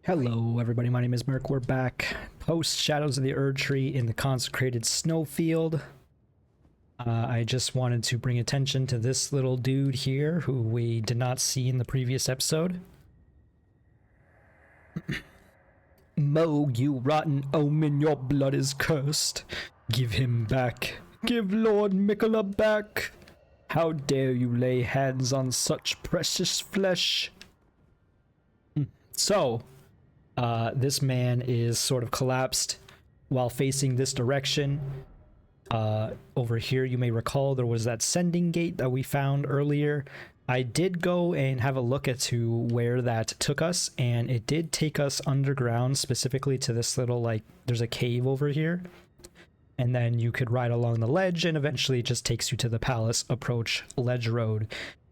Hello everybody, my name is Merc. We're back post Shadows of the Erdtree in the consecrated snowfield. I just wanted to bring attention to this little dude here who we did not see in the previous episode. Mo, you rotten omen, your blood is cursed. Give him back. Give Lord Mikola back. How dare you lay hands on such precious flesh? So, this man is sort of collapsed while facing this direction. Over here, you may recall there was that sending gate that we found earlier. I did go and have a look at where that took us, and it did take us underground, specifically to this little, like, there's a cave over here. And then you could ride along the ledge, and eventually it just takes you to the palace approach ledge road.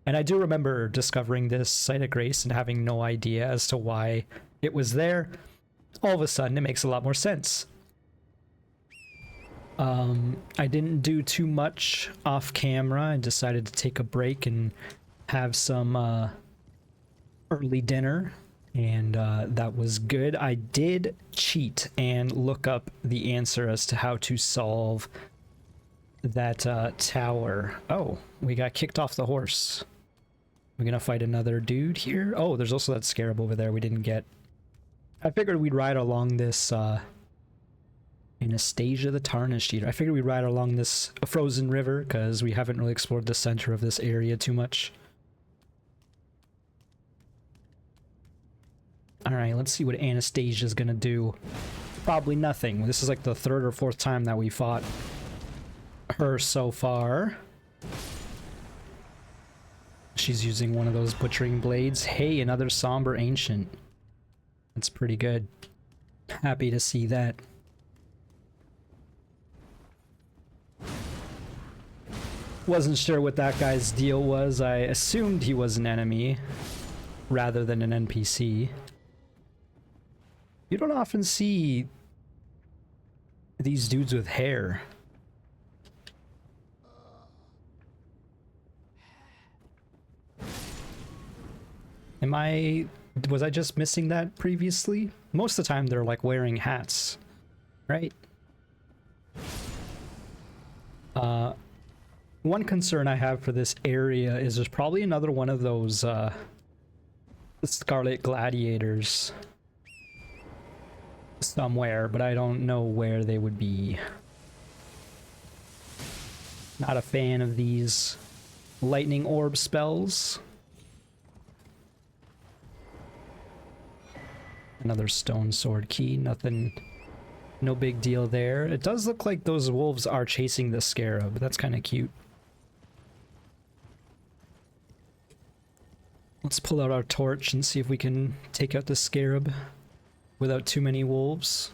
And I do remember discovering this site of grace and having no idea as to why it was there. All of a sudden, it makes a lot more sense. I didn't do too much off camera. I decided to take a break and have some early dinner, and that was good. I did cheat and look up the answer as to how to solve that tower. Oh, we got kicked off the horse. We're gonna fight another dude here. Oh, there's also that scarab over there we didn't get. I figured we'd ride along this Anastasia the Tarnished Eater. I figured we'd ride along this frozen river because we haven't really explored the center of this area too much. Alright, let's see what Anastasia's gonna do. Probably nothing. This is like the third or fourth time that we fought her so far. She's using one of those butchering blades. Hey, another somber ancient. That's pretty good. Happy to see that. Wasn't sure what that guy's deal was. I assumed he was an enemy rather than an NPC. You don't often see these dudes with hair. Was I just missing that previously? Most of the time they're like wearing hats, right? One concern I have for this area is there's probably another one of those Scarlet Gladiators somewhere, but I don't know where they would be. Not a fan of these lightning orb spells. Another stone sword key, nothing, no big deal there. It does look like those wolves are chasing the scarab. That's kind of cute. Let's pull out our torch and see if we can take out the scarab without too many wolves.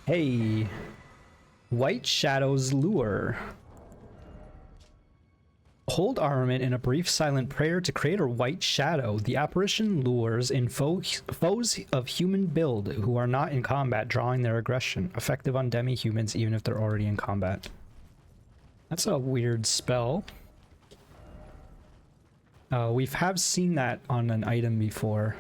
Hey, White Shadow's Lure. Hold armament in a brief silent prayer to create a white shadow. The apparition lures in foes of human build who are not in combat, drawing their aggression. Effective on demi-humans even if they're already in combat. That's a weird spell. We have seen that on an item before.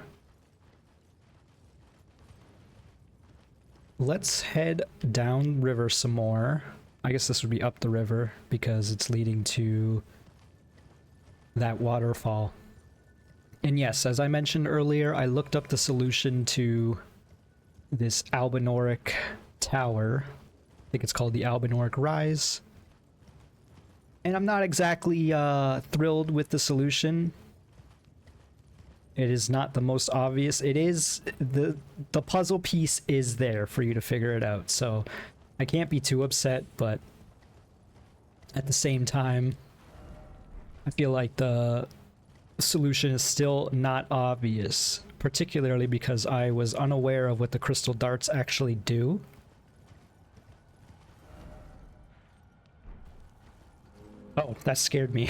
Let's head down river some more. I guess this would be up the river because it's leading to that waterfall. And yes, as I mentioned earlier, I looked up the solution to this Albinoric tower. I think it's called the Albinoric Rise. And I'm not exactly thrilled with the solution. It is not the most obvious. It is, the puzzle piece is there for you to figure it out. So I can't be too upset, but at the same time, I feel like the solution is still not obvious, particularly because I was unaware of what the crystal darts actually do. Oh, that scared me.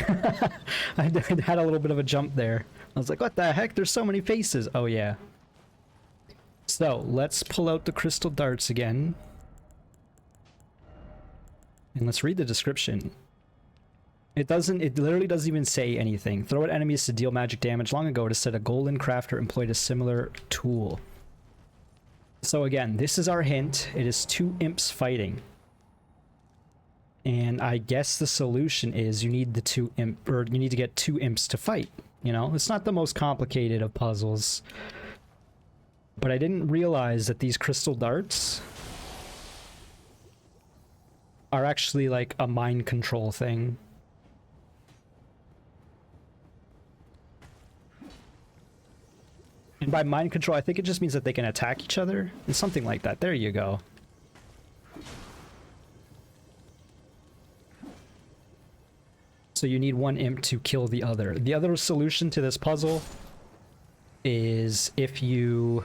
I had a little bit of a jump there. I was like, what the heck? There's so many faces. Oh, yeah. So, let's pull out the crystal darts again. And let's read the description. It doesn't, it literally doesn't even say anything. Throw at enemies to deal magic damage. Long ago, it is said a golden crafter employed a similar tool. So again, this is our hint. It is two imps fighting. And I guess the solution is you need the two imp, or you need to get two imps to fight. You know, it's not the most complicated of puzzles. But I didn't realize that these crystal darts are actually like a mind control thing. And by mind control, I think it just means that they can attack each other. It's something like that. There you go. So you need one imp to kill the other. The other solution to this puzzle is if you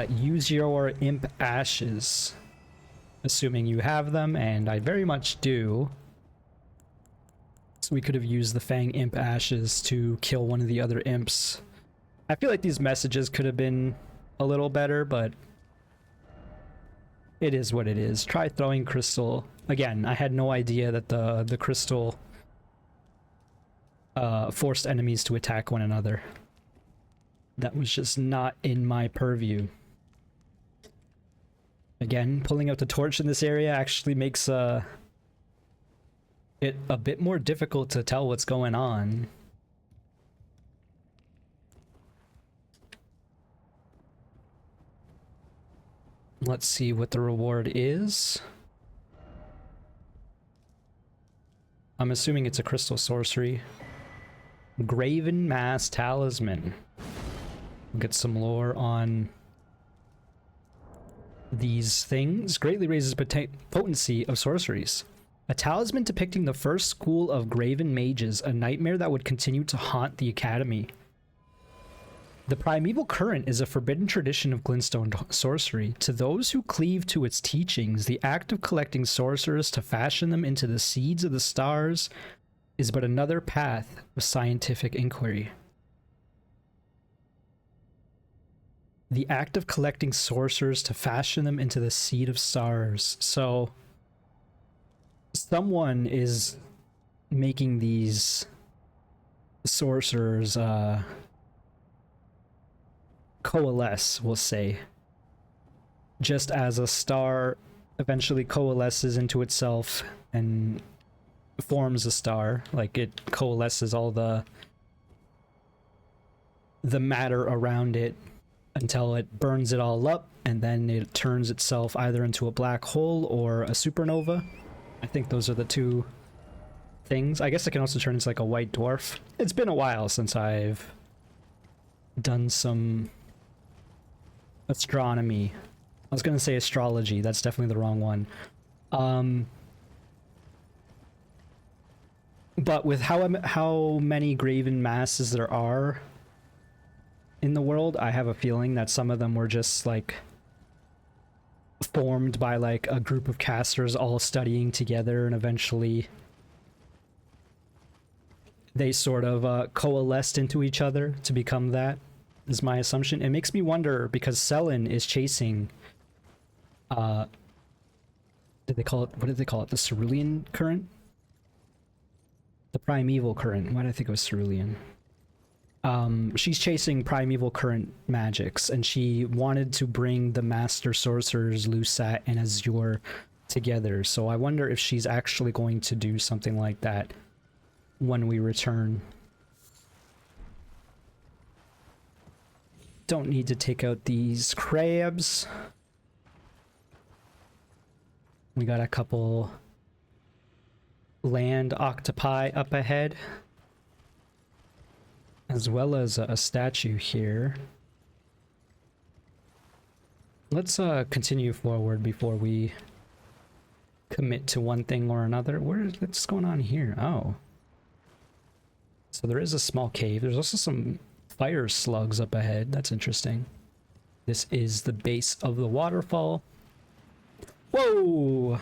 use your imp ashes, assuming you have them, and I very much do. So we could have used the Fang imp ashes to kill one of the other imps. I feel like these messages could have been a little better, but it is what it is. Try throwing crystal. Again, I had no idea that the crystal forced enemies to attack one another. That was just not in my purview. Again, pulling out the torch in this area actually makes it a bit more difficult to tell what's going on. Let's see what the reward is. I'm assuming it's a crystal sorcery. Graven Mass Talisman. We'll get some lore on these things. Greatly raises potency of sorceries. A talisman depicting the first school of Graven Mages, a nightmare that would continue to haunt the Academy. The primeval current is a forbidden tradition of glintstone sorcery. To those who cleave to its teachings, the act of collecting sorcerers to fashion them into the seeds of the stars is but another path of scientific inquiry. The act of collecting sorcerers to fashion them into the seed of stars. So someone is making these sorcerers coalesce, we'll say, just as a star eventually coalesces into itself and forms a star. Like, it coalesces all the matter around it until it burns it all up, and then it turns itself either into a black hole or a supernova. I think those are the two things. I guess it can also turn into like a white dwarf. It's been a while since I've done some astronomy. I was gonna say astrology. That's definitely the wrong one. But with how many Graven Masses there are in the world, I have a feeling that some of them were just like formed by like a group of casters all studying together, and eventually they sort of coalesced into each other to become that, is my assumption. It makes me wonder, because Selen is chasing what did they call it? The cerulean current? The primeval current. Why did I think it was cerulean? She's chasing primeval current magics, and she wanted to bring the master sorcerers Lusat and Azure together. So I wonder if she's actually going to do something like that when we return. Don't need to take out these crabs. We got a couple land octopi up ahead, as well as a statue here. Let's continue forward before we commit to one thing or another. What's going on here? Oh. So there is a small cave. There's also some fire slugs up ahead. That's interesting. This is the base of the waterfall. Whoa!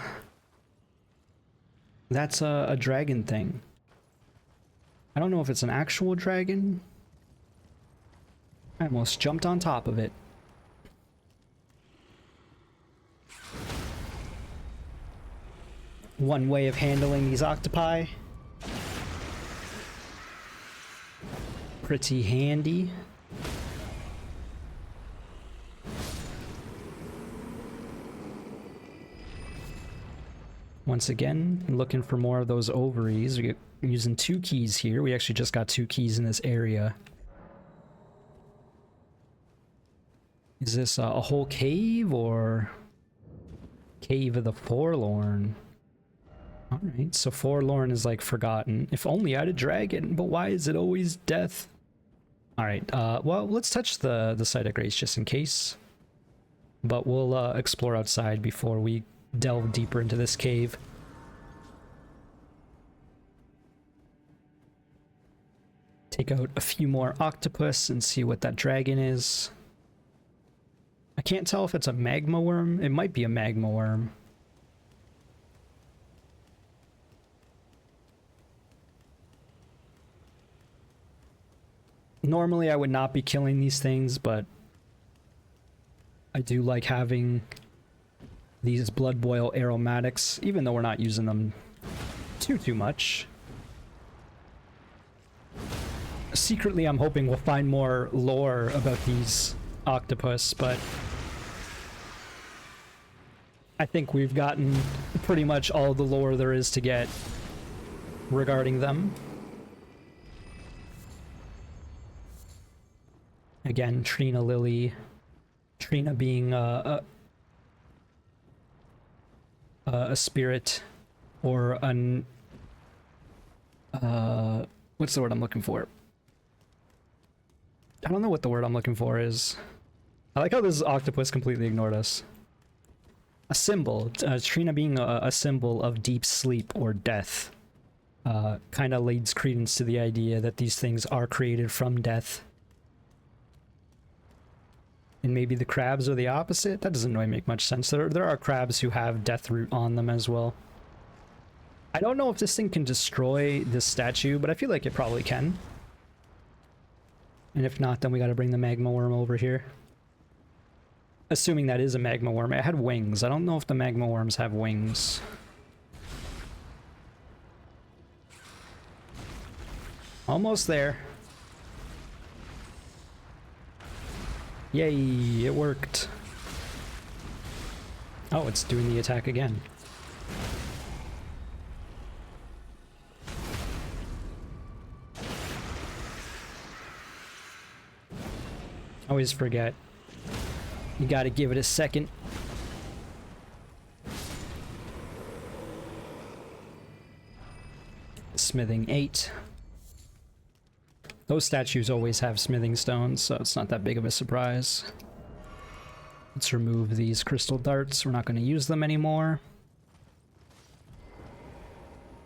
That's a dragon thing. I don't know if it's an actual dragon. I almost jumped on top of it. one way of handling these octopi. Pretty handy. Once again, looking for more of those ovaries. We're using 2 keys here. We actually just got 2 keys in this area. Is this a whole cave or Cave of the Forlorn? Alright, so Forlorn is like forgotten. If only I had a dragon, but why is it always death? Alright, well, let's touch the site of grace just in case. But we'll explore outside before we delve deeper into this cave. Take out a few more octopus and see what that dragon is. I can't tell if it's a magma worm. It might be a magma worm. Normally I would not be killing these things, but I do like having these blood boil aromatics, even though we're not using them too much. Secretly, I'm hoping we'll find more lore about these octopus, but I think we've gotten pretty much all the lore there is to get regarding them. Again, Trina Lily. Trina being a spirit or an what's the word I'm looking for? I don't know what the word I'm looking for is. I like how this octopus completely ignored us. A symbol. Trina being a symbol of deep sleep or death. Kind of leads credence to the idea that these things are created from death. And maybe the crabs are the opposite? That doesn't really make much sense. There are crabs who have death root on them as well. I don't know if this thing can destroy this statue, but I feel like it probably can. And if not, then we gotta bring the magma worm over here. Assuming that is a magma worm. It had wings. I don't know if the magma worms have wings. Almost there. Yay, it worked. Oh, it's doing the attack again. Always forget. You gotta give it a second. Smithing 8. Those statues always have smithing stones, so it's not that big of a surprise. Let's remove these crystal darts. We're not going to use them anymore.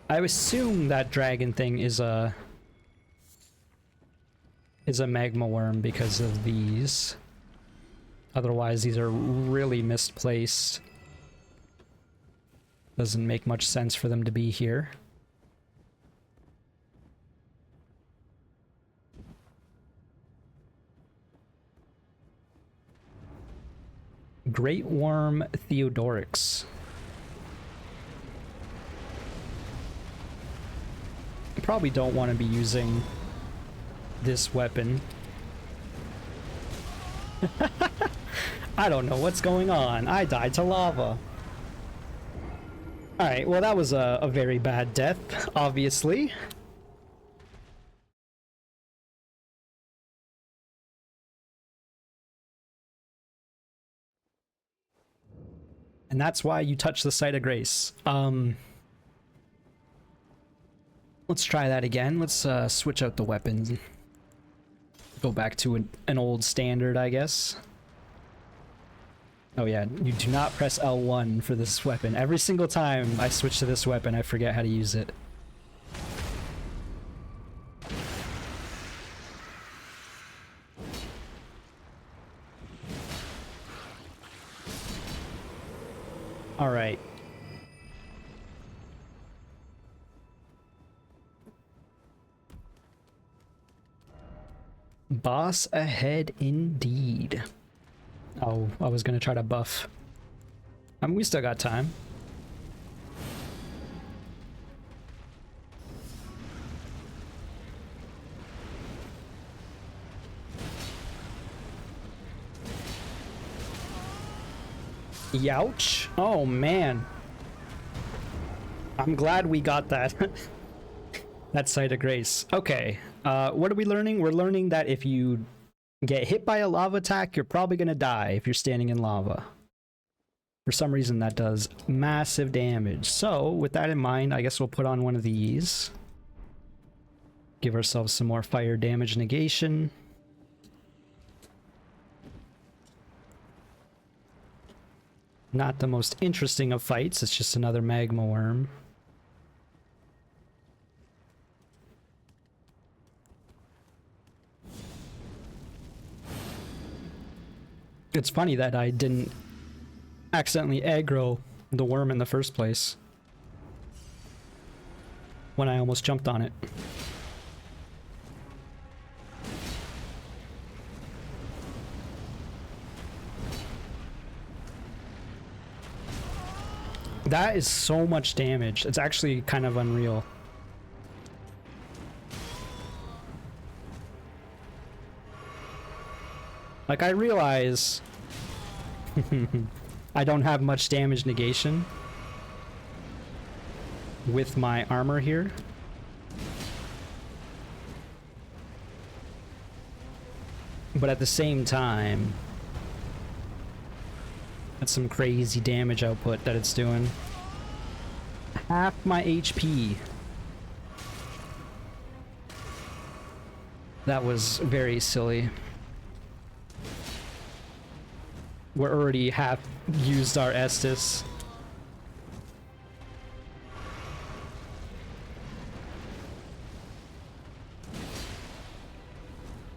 I assume that dragon thing is a magma worm because of these. Otherwise, these are really misplaced. Doesn't make much sense for them to be here. Great Worm Theodorix. I probably don't want to be using this weapon. I don't know what's going on. I died to lava. Alright, well that was a very bad death, obviously. And that's why you touch the site of grace. Let's try that again. Let's switch out the weapons. Go back to an old standard, I guess. Oh yeah, you do not press L1 for this weapon. Every single time I switch to this weapon, I forget how to use it. All right. Boss ahead indeed. Oh, I was gonna try to buff. I mean, we still got time. Youch. Oh, man. I'm glad we got that. That site of grace. Okay. What are we learning? We're learning that if you get hit by a lava attack, you're probably going to die if you're standing in lava. For some reason, that does massive damage. So, with that in mind, I guess we'll put on one of these. Give ourselves some more fire damage negation. Not the most interesting of fights, it's just another magma worm. It's funny that I didn't accidentally aggro the worm in the first place when I almost jumped on it. That is so much damage. It's actually kind of unreal. Like, I realize I don't have much damage negation with my armor here. But at the same time, that's some crazy damage output that it's doing. Half my HP. That was very silly. We're already half used our Estus.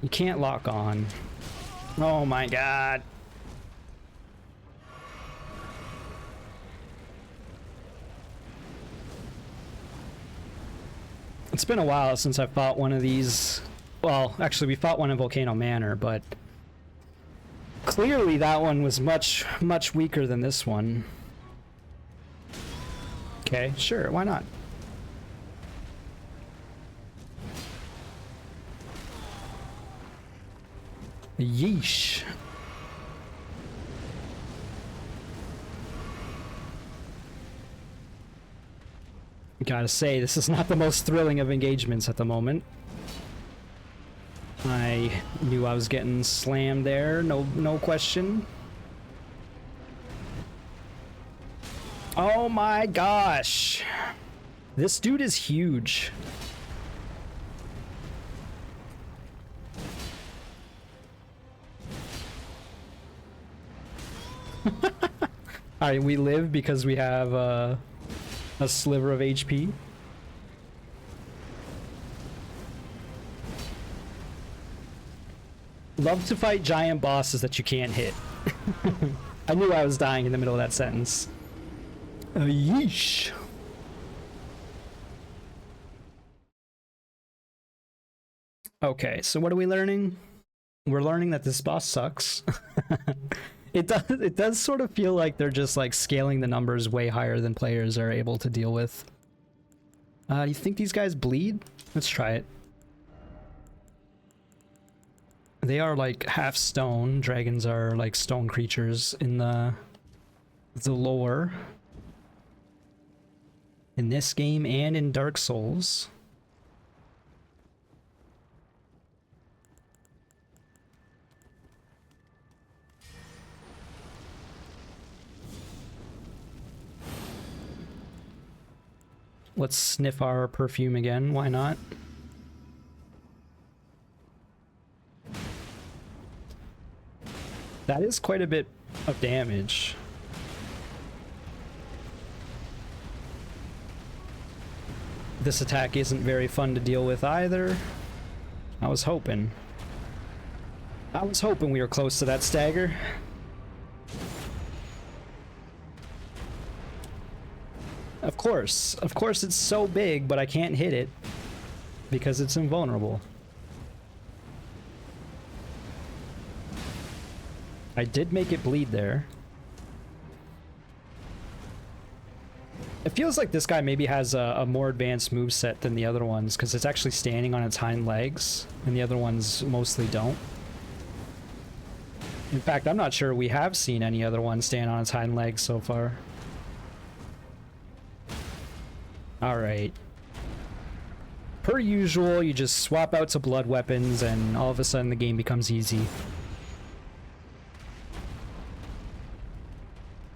You can't lock on. Oh my god. It's been a while since I fought one of these. Well, actually we fought one in Volcano Manor, but clearly that one was much weaker than this one. Okay, sure, why not? Yeesh. Gotta say, this is not the most thrilling of engagements at the moment. I knew I was getting slammed there, no question. Oh my gosh. This dude is huge. Alright, we live because we have a sliver of HP. Love to fight giant bosses that you can't hit. I knew I was dying in the middle of that sentence. Yeesh. Okay, so what are we learning? We're learning that this boss sucks. It does sort of feel like they're just like scaling the numbers way higher than players are able to deal with. Do you think these guys bleed? Let's try it. They are like half stone. Dragons are like stone creatures in the lore. In this game and in Dark Souls. Let's sniff our perfume again, why not? That is quite a bit of damage. This attack isn't very fun to deal with either. I was hoping we were close to that stagger. Of course it's so big, but I can't hit it because it's invulnerable. I did make it bleed there. It feels like this guy maybe has a more advanced moveset than the other ones because it's actually standing on its hind legs and the other ones mostly don't. In fact, I'm not sure we have seen any other one stand on its hind legs so far. Alright. Per usual, you just swap out to blood weapons and all of a sudden the game becomes easy.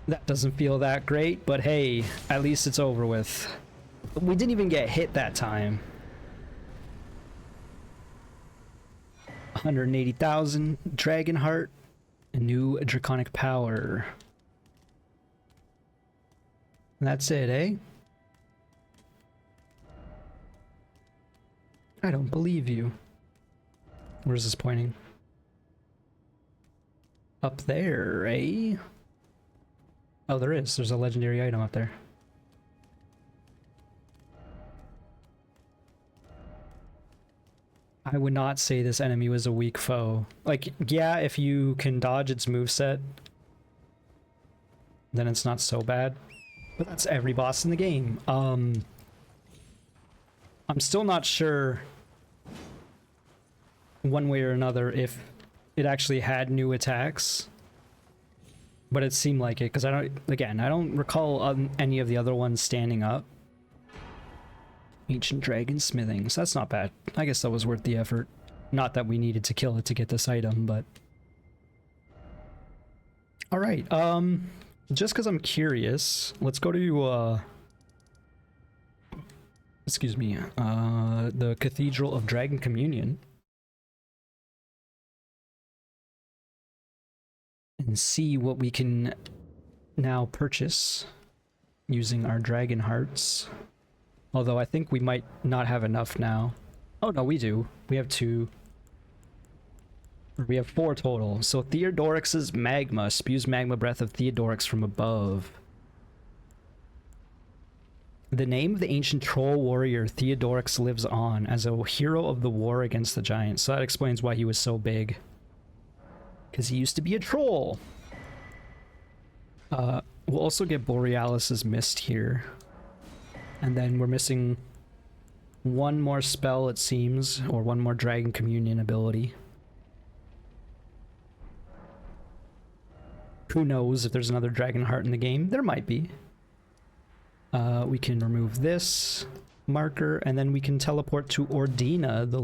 That doesn't feel that great, but hey, at least it's over with. We didn't even get hit that time. 180,000 Dragon Heart, a new Draconic Power. And that's it, eh? I don't believe you. Where's this pointing? Up there, eh? Oh, there is. There's a legendary item up there. I would not say this enemy was a weak foe. Like, yeah, if you can dodge its moveset, then it's not so bad. But that's every boss in the game. I'm still not sure one way or another if it actually had new attacks. But it seemed like it, because I don't recall any of the other ones standing up. Ancient Dragon Smithing, so that's not bad. I guess that was worth the effort. Not that we needed to kill it to get this item, but... Alright, just because I'm curious, let's go to, excuse me, the Cathedral of Dragon Communion. And see what we can now purchase using our Dragon Hearts. Although I think we might not have enough now. Oh no, we do. We have 2. We have 4 total. So Theodorix's Magma spews magma breath of Theodorix from above. The name of the ancient troll warrior Theodorix lives on as a hero of the war against the giants. So that explains why he was so big. Because he used to be a troll. We'll also get Borealis's Mist here. And then we're missing one more spell, it seems, or one more Dragon Communion ability. Who knows if there's another Dragon Heart in the game? There might be. We can remove this marker, and then we can teleport to Ordina, the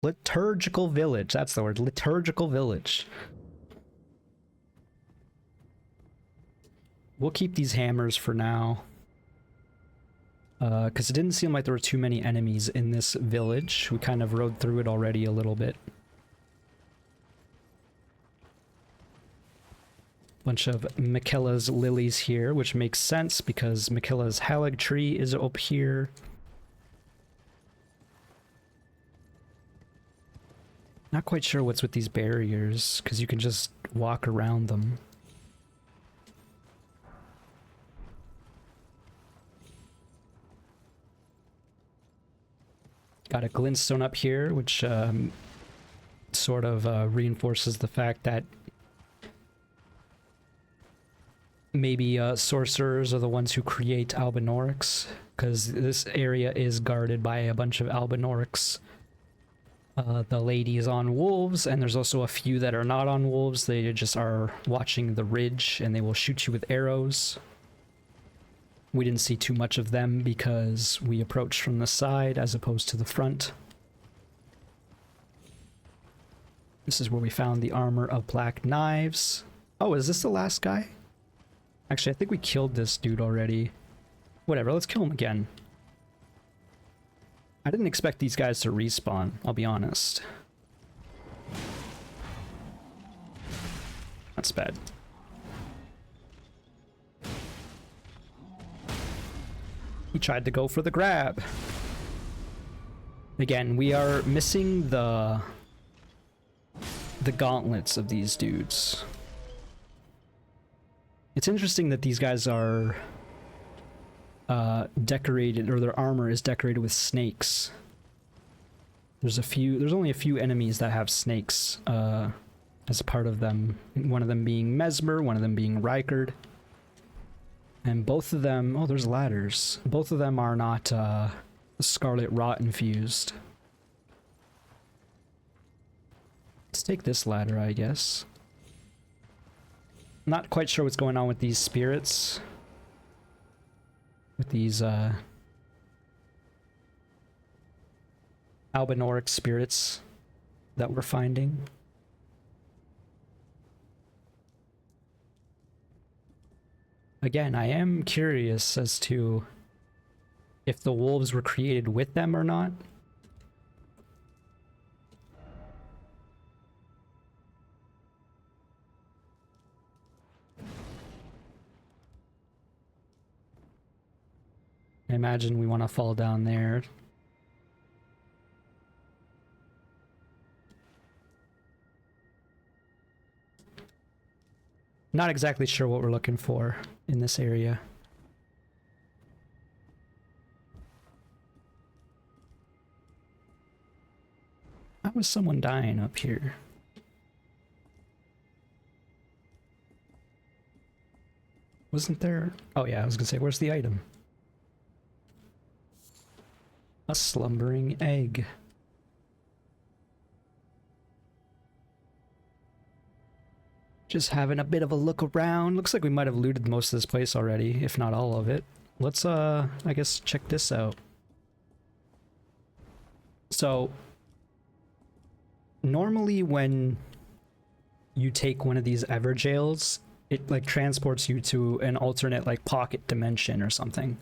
liturgical village. That's the word, liturgical village. We'll keep these hammers for now. Because it didn't seem like there were too many enemies in this village. We kind of rode through it already a little bit. Bunch of Miquella's lilies here, which makes sense because Miquella's Erdtree is up here. Not quite sure what's with these barriers, because you can just walk around them. Got a glintstone up here, which sort of reinforces the fact that maybe sorcerers are the ones who create Albinaurics, because this area is guarded by a bunch of Albinaurics. The lady is on wolves, and there's also a few that are not on wolves. They just are watching the ridge, and they will shoot you with arrows. We didn't see too much of them because we approached from the side as opposed to the front. This is where we found the armor of black knives. Oh, is this the last guy? Actually, I think we killed this dude already. Whatever, let's kill him again. I didn't expect these guys to respawn, I'll be honest. That's bad. He tried to go for the grab. Again, we are missing the gauntlets of these dudes. It's interesting that these guys are decorated, or their armor is decorated with snakes. There's only a few enemies that have snakes as a part of them. One of them being Mesmer, one of them being Rykard. And both of them, oh, there's ladders. Both of them are not Scarlet Rot infused. Let's take this ladder, I guess. Not quite sure what's going on with these spirits. With these, albinoric spirits that we're finding. Again, I am curious as to if the wolves were created with them or not. I imagine we want to fall down there. Not exactly sure what we're looking for in this area. How was someone dying up here? Wasn't there? Oh yeah, I was gonna say, where's the item? A slumbering egg. Just having a bit of a look around. Looks like we might have looted most of this place already, if not all of it. Let's, I guess check this out. So, normally when you take one of these Everjails, it, like, transports you to an alternate, like, pocket dimension or something.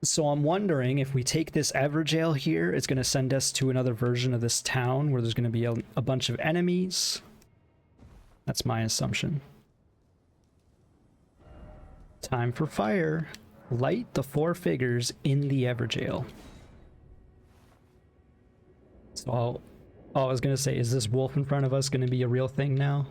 So I'm wondering if we take this Everjail here, it's going to send us to another version of this town where there's going to be a bunch of enemies. That's my assumption. Time for fire. Light the 4 figures in the Everjail. So, I was gonna say, is this wolf in front of us gonna be a real thing now?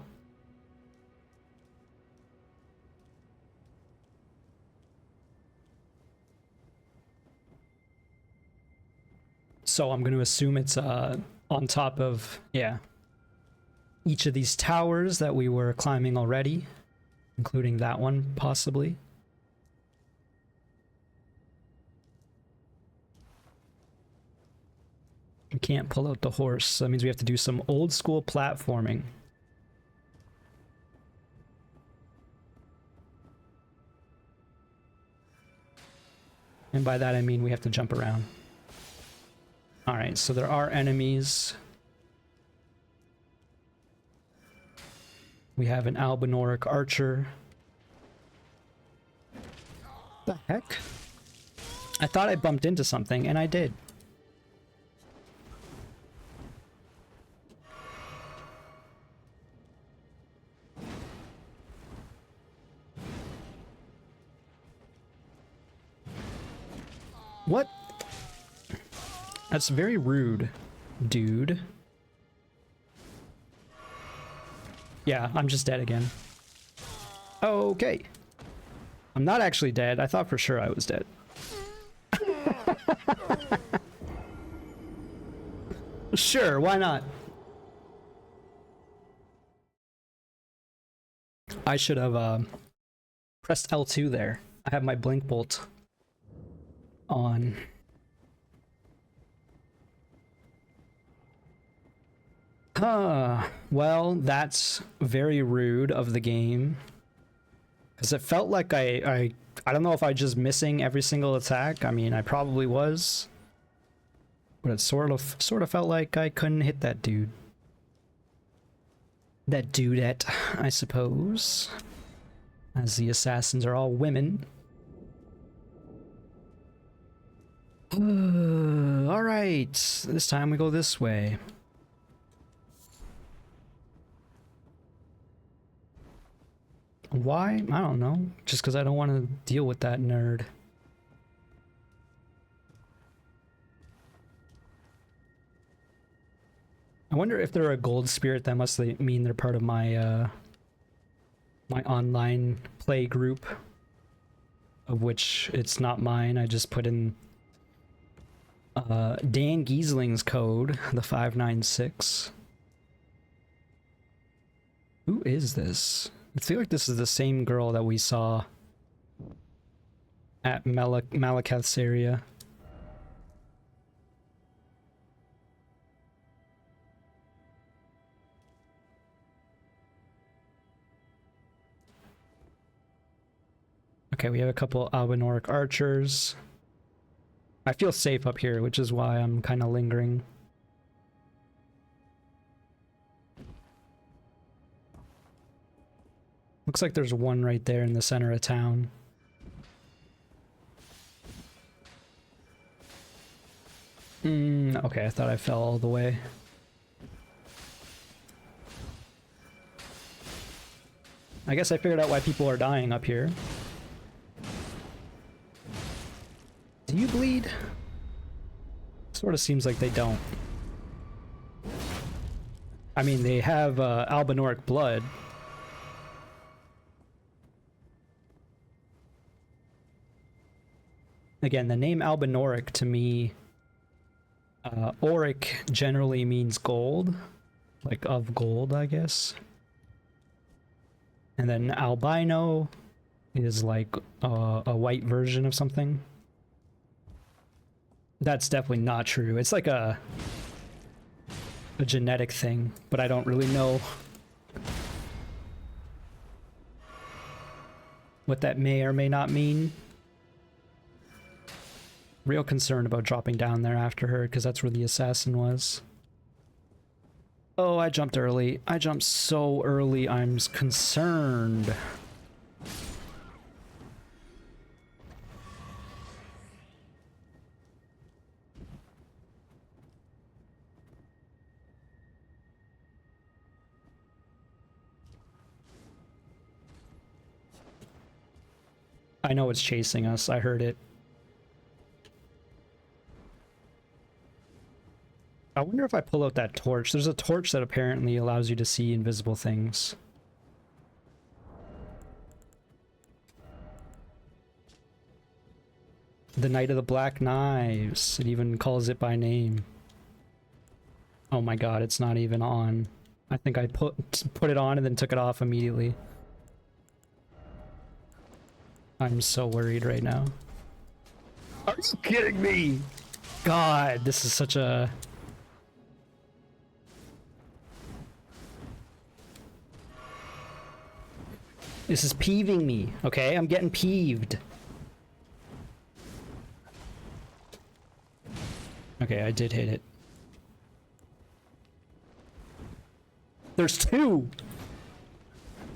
So I'm gonna assume it's on top of, yeah, each of these towers that we were climbing already, including that one, possibly. We can't pull out the horse, so that means we have to do some old school platforming. And by that I mean we have to jump around. Alright, so there are enemies. We have an albinoric archer. The heck? I thought I bumped into something, and I did. What? That's very rude, dude. Yeah, I'm just dead again. Okay. I'm not actually dead. I thought for sure I was dead. Sure, why not? I should have pressed L2 there. I have my blink bolt on. Well, that's very rude of the game. Because it felt like I don't know if I just missing every single attack. I mean, I probably was. But it sort of felt like I couldn't hit that dude. That dudette, I suppose. As the assassins are all women. Alright, this time we go this way. Why? I don't know. Just because I don't want to deal with that nerd. I wonder if they're a gold spirit. That must mean they're part of my my online play group, of which it's not mine. I just put in Dan Giesling's code, the 596. Who is this? I feel like this is the same girl that we saw at Malekith's area. Okay, we have a couple Albinoric archers. I feel safe up here, which is why I'm kind of lingering. Looks like there's one right there in the center of town. Okay, I thought I fell all the way. I guess I figured out why people are dying up here. Do you bleed? Sort of seems like they don't. I mean, they have Albinoric blood. Again, the name Albinoric to me, Auric generally means gold, like of gold, I guess. And then albino is like a white version of something. That's definitely not true. It's like a genetic thing, but I don't really know what that may or may not mean. Real concerned about dropping down there after her, because that's where the assassin was. Oh, I jumped early. I jumped so early, I'm concerned. I know it's chasing us. I heard it. I wonder if I pull out that torch. There's a torch that apparently allows you to see invisible things. The Knight of the Black Knives. It even calls it by name. Oh my god, it's not even on. I think I put it on and then took it off immediately. I'm so worried right now. Are you kidding me? God, this is such a... This is peeving me, okay? I'm getting peeved. Okay, I did hit it. There's two!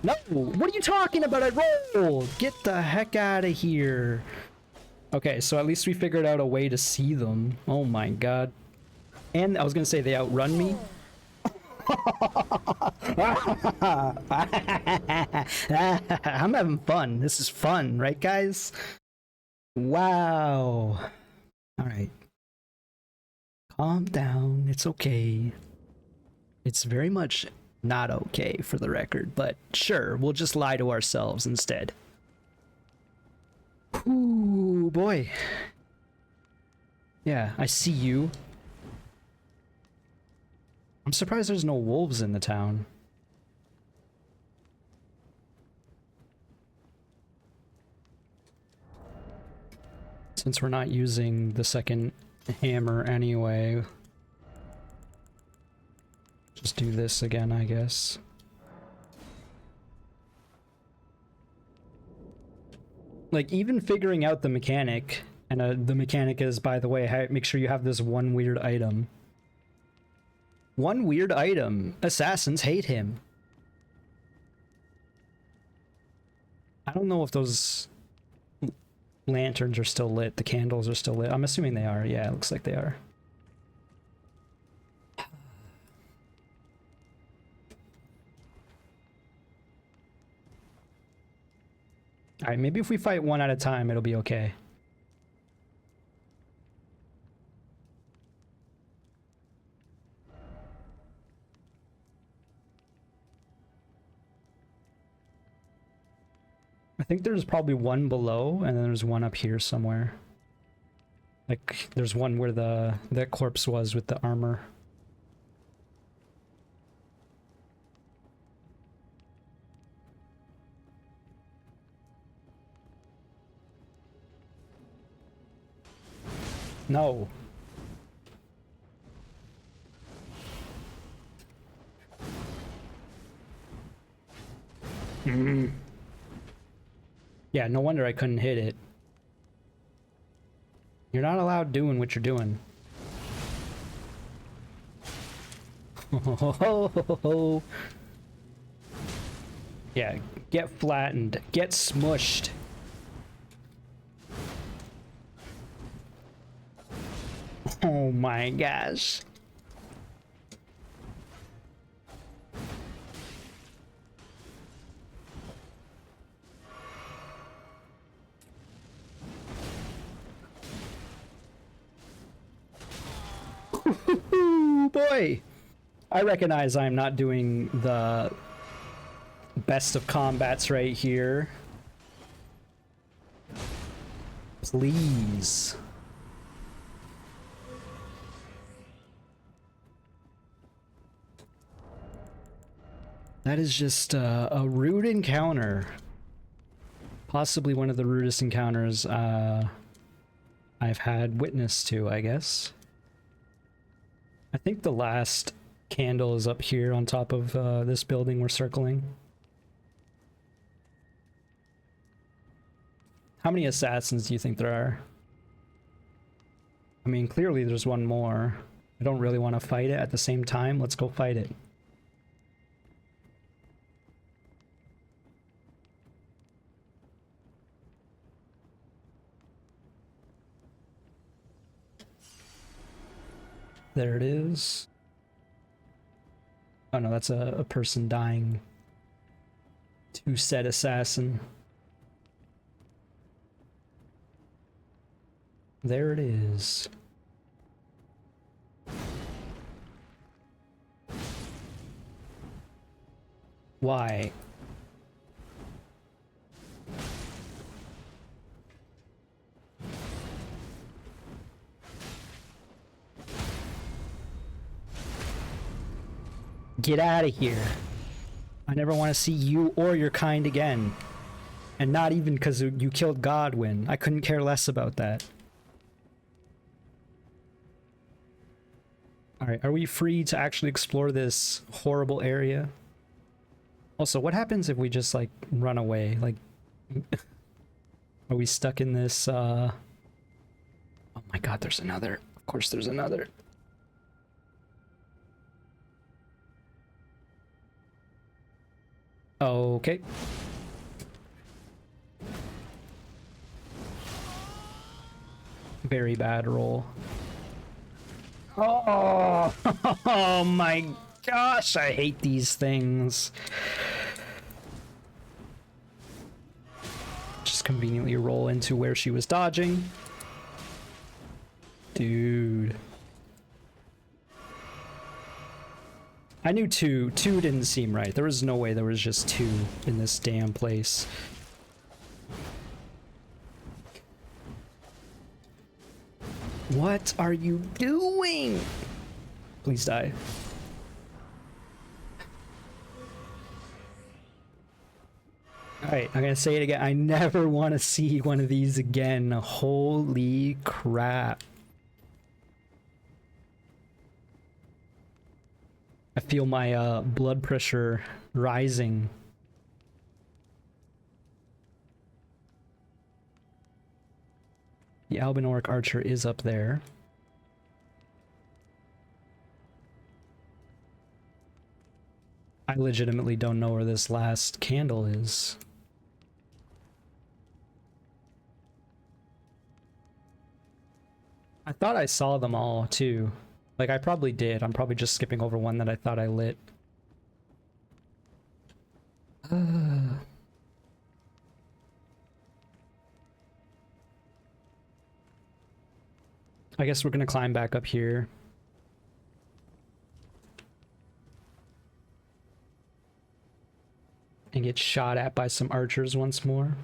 No! What are you talking about? I rolled! Get the heck out of here. Okay, so at least we figured out a way to see them. Oh my god. And I was gonna say they outrun me. I'm having fun. This is fun, right guys? Wow. Alright. Calm down. It's okay. It's very much not okay for the record, but sure, we'll just lie to ourselves instead. Ooh, boy. Yeah, I see you. I'm surprised there's no wolves in the town. Since we're not using the second hammer anyway, just do this again, I guess. Like, even figuring out the mechanic, and the mechanic is, by the way, make sure you have this one weird item. One weird item. Assassins hate him. I don't know if those lanterns are still lit. The candles are still lit. I'm assuming they are. Yeah, it looks like they are. Alright, maybe if we fight one at a time, it'll be okay. I think there's probably one below, and then there's one up here somewhere. Like, there's one where that corpse was with the armor. No. Yeah, no wonder I couldn't hit it. You're not allowed doing what you're doing. Yeah, get flattened. Get smushed. Oh my gosh. Boy, I recognize I'm not doing the best of combats right here. Please. That is just a rude encounter. Possibly one of the rudest encounters I've had witness to, I guess. I think the last candle is up here on top of this building we're circling. How many assassins do you think there are? I mean, clearly there's one more. I don't really want to fight it at the same time. Let's go fight it. There it is. Oh no, that's a person dying. Two-set assassin. There it is. Why? Get out of here. I never want to see you or your kind again. And not even because you killed Godwin. I couldn't care less about that. Alright, are we free to actually explore this horrible area? Also, what happens if we just, like, run away? Like, are we stuck in this, Oh my god, there's another. Of course there's another. Okay. Very bad roll. Oh, oh my gosh, I hate these things. Just conveniently roll into where she was dodging. Dude. I knew two. Two didn't seem right. There was no way there was just two in this damn place. What are you doing? Please die. Alright, I'm gonna say it again. I never want to see one of these again. Holy crap. I feel my blood pressure rising. The Albinoric Archer is up there. I legitimately don't know where this last candle is. I thought I saw them all too. Like, I probably did. I'm probably just skipping over one that I thought I lit. I guess we're gonna climb back up here. And get shot at by some archers once more.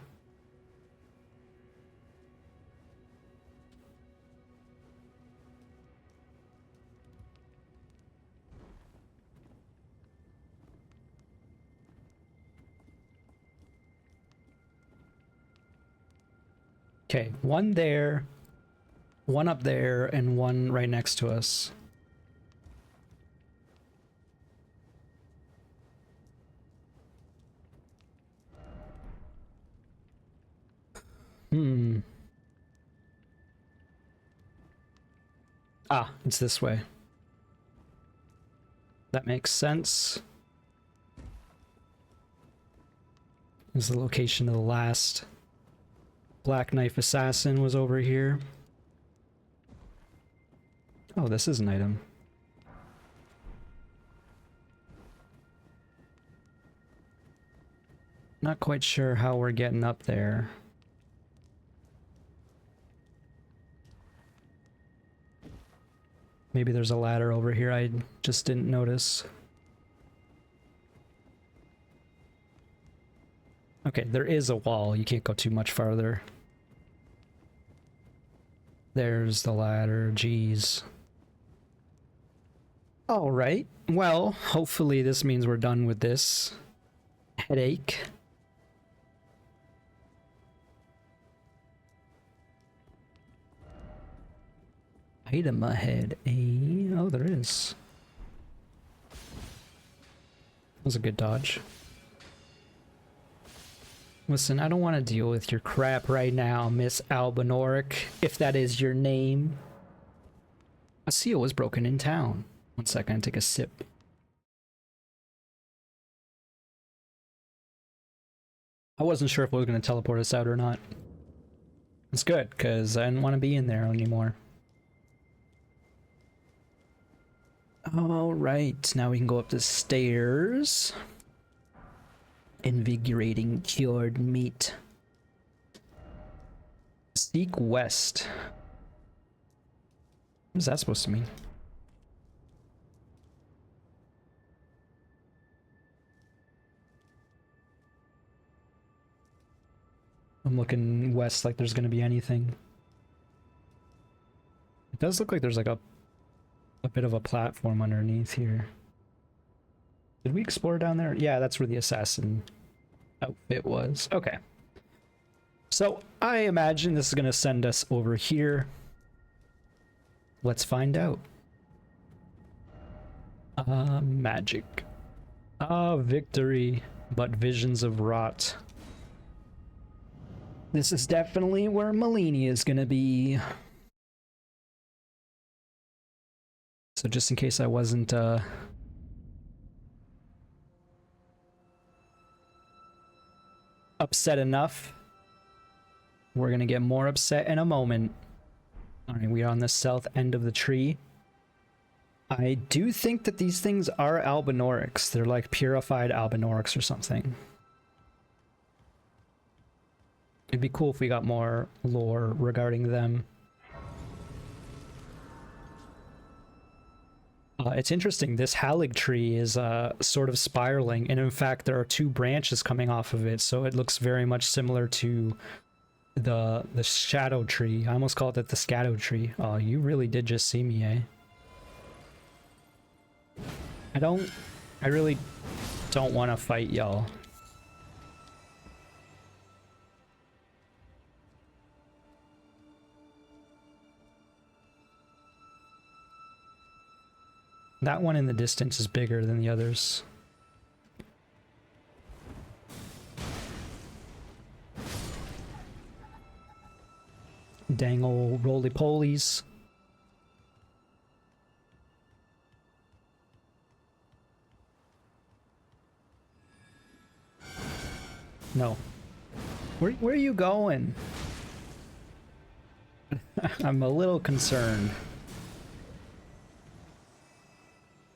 Okay, one there, one up there, and one right next to us. Hmm. Ah, it's this way. That makes sense. This is the location of the last Black Knife Assassin was over here. Oh, this is an item. Not quite sure how we're getting up there. Maybe there's a ladder over here I just didn't notice. Okay, there is a wall. You can't go too much farther. There's the ladder. Jeez. Alright. Well, hopefully this means we're done with this headache. Item ahead. Oh, there is. That was a good dodge. Listen, I don't want to deal with your crap right now, Miss Albinoric, if that is your name. A seal was broken in town. 1 second, take a sip. I wasn't sure if it was going to teleport us out or not. It's good, because I didn't want to be in there anymore. Alright, now we can go up the stairs. Invigorating cured meat. Seek west. What is that supposed to mean? I'm looking west like there's gonna be anything. It does look like there's like a bit of a platform underneath here. Did we explore down there? Yeah, that's where the assassin outfit was. Okay. So I imagine this is gonna send us over here. Let's find out. Magic. Victory, but visions of rot. This is definitely where Malini is gonna be. So just in case I wasn't, upset enough, we're gonna get more upset in a moment. Alright, we are on the south end of the tree. I do think that these things are albinorics. They're like purified albinorics or something. It'd be cool if we got more lore regarding them. It's interesting, this Halig tree is sort of spiraling, and in fact there are 2 branches coming off of it, so it looks very much similar to the shadow tree. I almost called it the scadow tree. Oh, you really did just see me, eh? I really don't want to fight y'all. That one in the distance is bigger than the others. Dang ol' roly-polies. No. Where are you going? I'm a little concerned.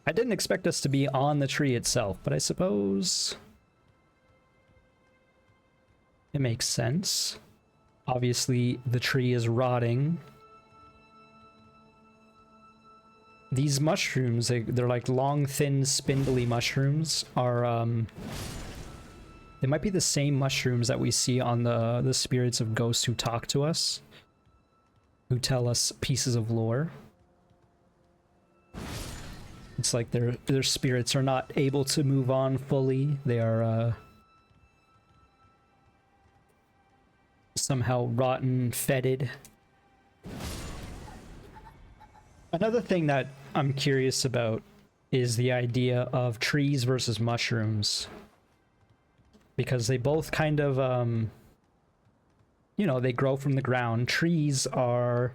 I didn't expect us to be on the tree itself, but I suppose it makes sense. Obviously, the tree is rotting. These mushrooms, they're like long, thin, spindly mushrooms, are, they might be the same mushrooms that we see on the spirits of ghosts who talk to us, who tell us pieces of lore. It's like their spirits are not able to move on fully. They are somehow rotten, fetid. Another thing that I'm curious about is the idea of trees versus mushrooms. Because they both kind of you know, they grow from the ground. Trees are,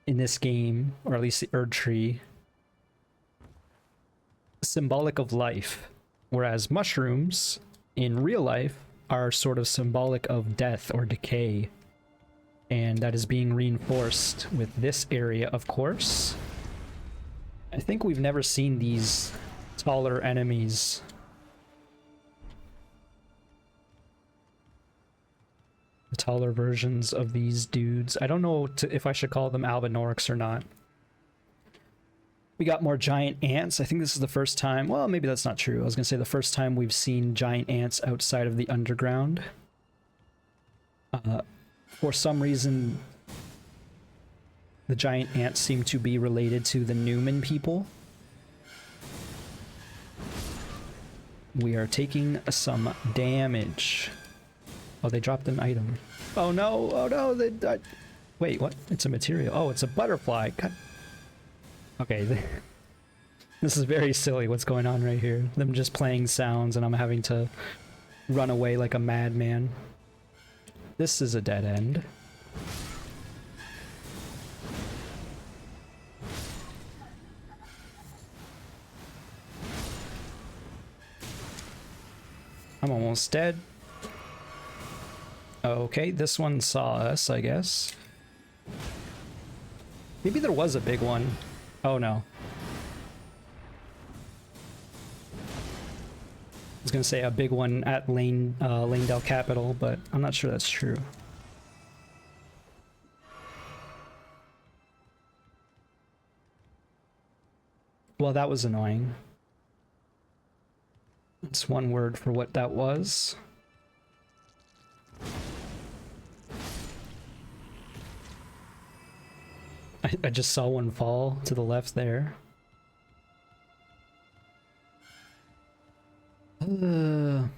in this game, or at least the Erdtree, symbolic of life, whereas mushrooms in real life are sort of symbolic of death or decay. And that is being reinforced with this area, of course. I think we've never seen these taller enemies. The taller versions of these dudes. I don't know if I should call them albinorcs or not. We got more giant ants. I think this is the first time. Well, maybe that's not true. I was gonna say the first time we've seen giant ants outside of the underground. For some reason, the giant ants seem to be related to the Newman people. We are taking some damage. Oh, they dropped an item. Oh no, oh no, they died. Wait, what? It's a material. Oh, it's a butterfly. God. Okay, this is very silly what's going on right here. Them just playing sounds and I'm having to run away like a madman. This is a dead end. I'm almost dead. Okay, this one saw us, I guess. Maybe there was a big one. Oh no. I was gonna say a big one at Lanedale Capital, but I'm not sure that's true. Well, that was annoying. That's one word for what that was. I just saw one fall to the left there. And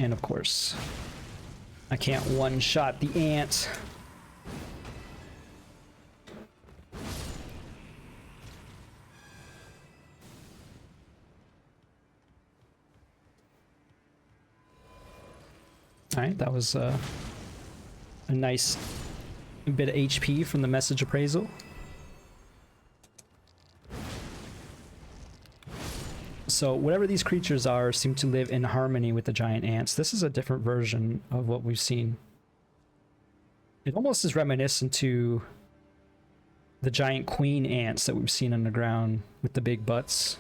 of course, I can't one-shot the ant. Alright, that was a nice bit of HP from the message appraisal. So whatever these creatures are seem to live in harmony with the giant ants. This is a different version of what we've seen. It almost is reminiscent to the giant queen ants that we've seen underground with the big butts.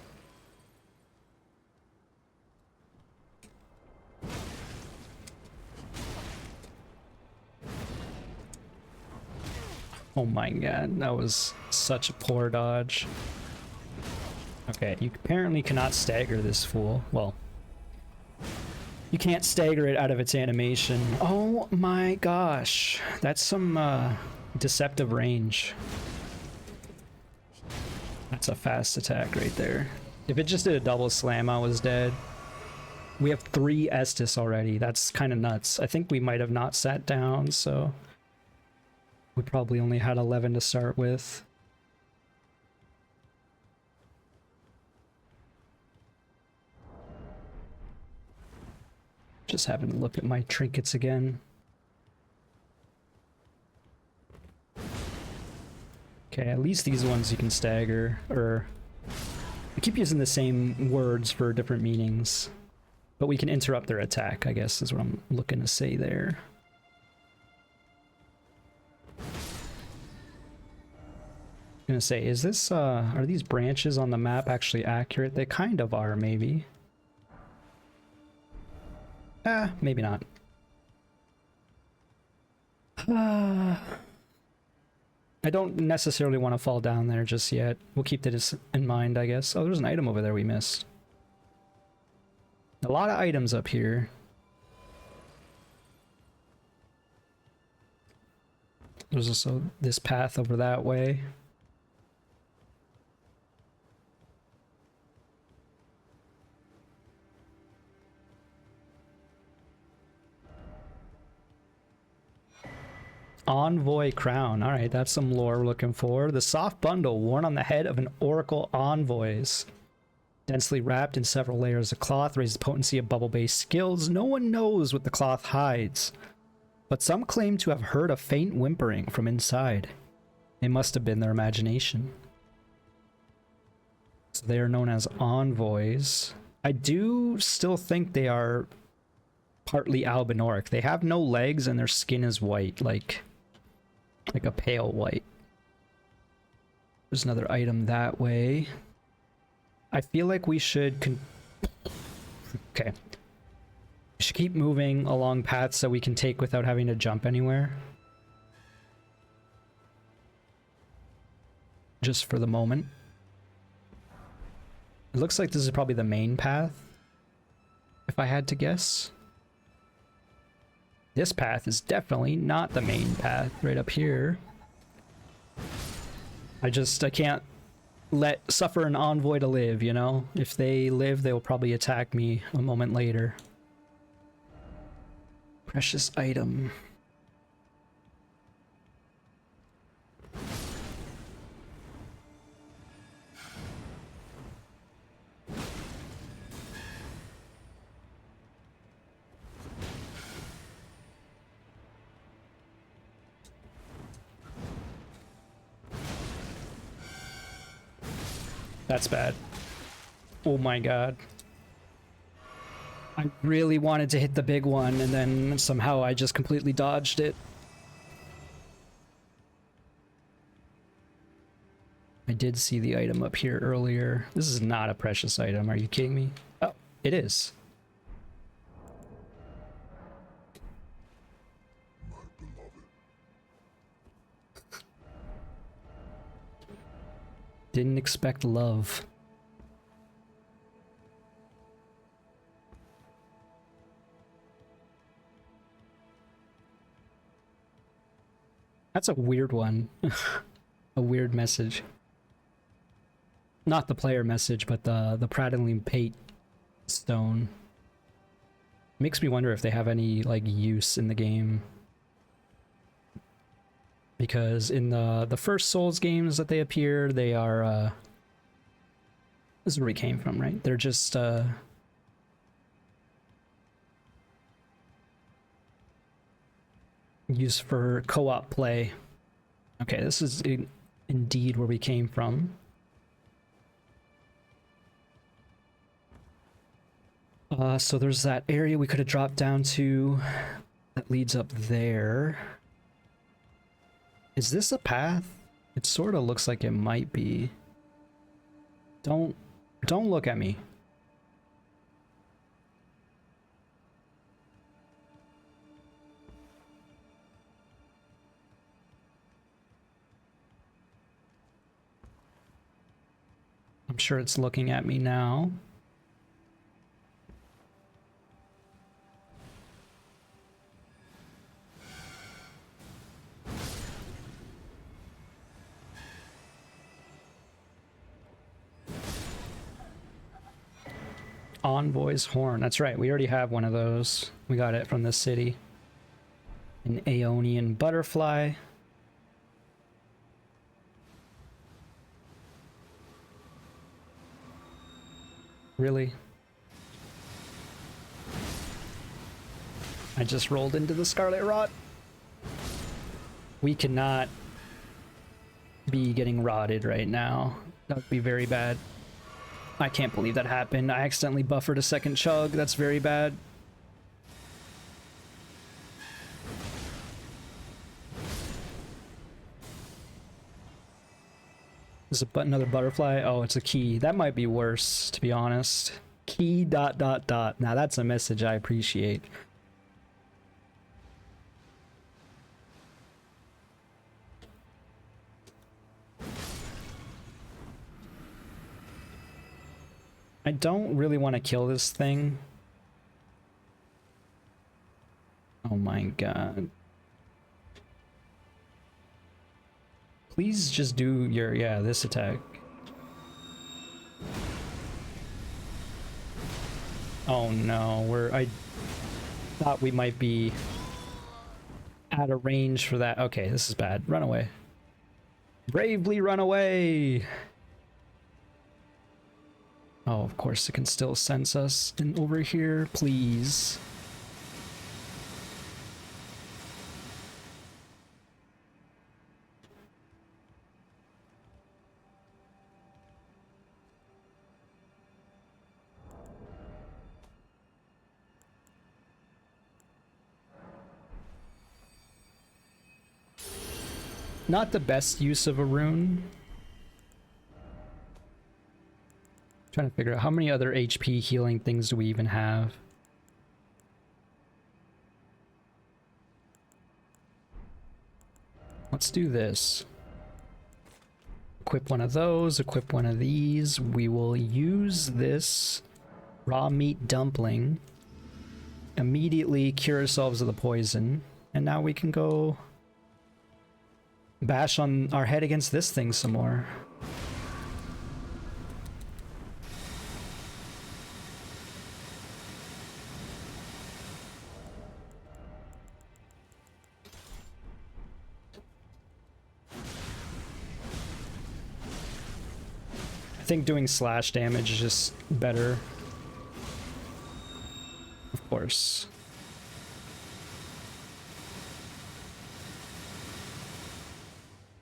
Oh my god, that was such a poor dodge. Okay, you apparently cannot stagger this fool. Well, you can't stagger it out of its animation. Oh my gosh, that's some deceptive range. That's a fast attack right there. If it just did a double slam, I was dead. We have 3 Estus already. That's kind of nuts. I think we might have not sat down, so we probably only had 11 to start with. Just having to look at my trinkets again. Okay, at least these ones you can stagger, or I keep using the same words for different meanings, but we can interrupt their attack, I guess is what I'm looking to say there. I'm gonna say, is this, are these branches on the map actually accurate? They kind of are, maybe. Maybe not. I don't necessarily want to fall down there just yet. We'll keep this in mind, I guess. Oh, there's an item over there we missed. A lot of items up here. There's also this path over that way. Envoy crown. Alright, that's some lore we're looking for. The soft bundle worn on the head of an oracle envoys. Densely wrapped in several layers of cloth, raises the potency of bubble-based skills. No one knows what the cloth hides, but some claim to have heard a faint whimpering from inside. It must have been their imagination. So they are known as envoys. I do still think they are partly albinoric. They have no legs and their skin is white, like a pale white. There's another item that way. I feel like we should okay. We should keep moving along paths that we can take without having to jump anywhere. Just for the moment. It looks like this is probably the main path, if I had to guess. This path is definitely not the main path right up here. I can't suffer an envoy to live, you know? If they live, they will probably attack me a moment later. Precious item. That's bad. Oh my god. I really wanted to hit the big one, and then somehow I just completely dodged it. I did see the item up here earlier. This is not a precious item. Are you kidding me? Oh, it is. Didn't expect love. That's a weird one. A weird message. Not the player message, but the prattling pate stone. Makes me wonder if they have any, like, use in the game. Because in the first Souls games that they appear, they are, this is where we came from, right? They're just, used for co-op play. Okay, this is indeed where we came from. So there's that area we could have dropped down to that leads up there. Is this a path? It sort of looks like it might be. Don't look at me. I'm sure it's looking at me now. Envoy's horn. That's right, we already have one of those. We got it from the city. An Aeonian butterfly. Really? I just rolled into the Scarlet Rot. We cannot be getting rotted right now. That would be very bad. I can't believe that happened. I accidentally buffered a second chug. That's very bad. Is it another butterfly? Oh, it's a key. That might be worse, to be honest. Key ... Now that's a message I appreciate. I don't really want to kill this thing. Oh my god. Please just do your, yeah, this attack. Oh no, I thought we might be out of range for that. Okay, this is bad. Run away. Bravely run away! Oh, of course it can still sense us in over here, please. Not the best use of a rune. Trying to figure out how many other HP healing things do we even have. Let's do this. Equip one of those, equip one of these. We will use this raw meat dumpling. Immediately cure ourselves of the poison. And now we can go bash on our head against this thing some more. I think doing slash damage is just better. Of course.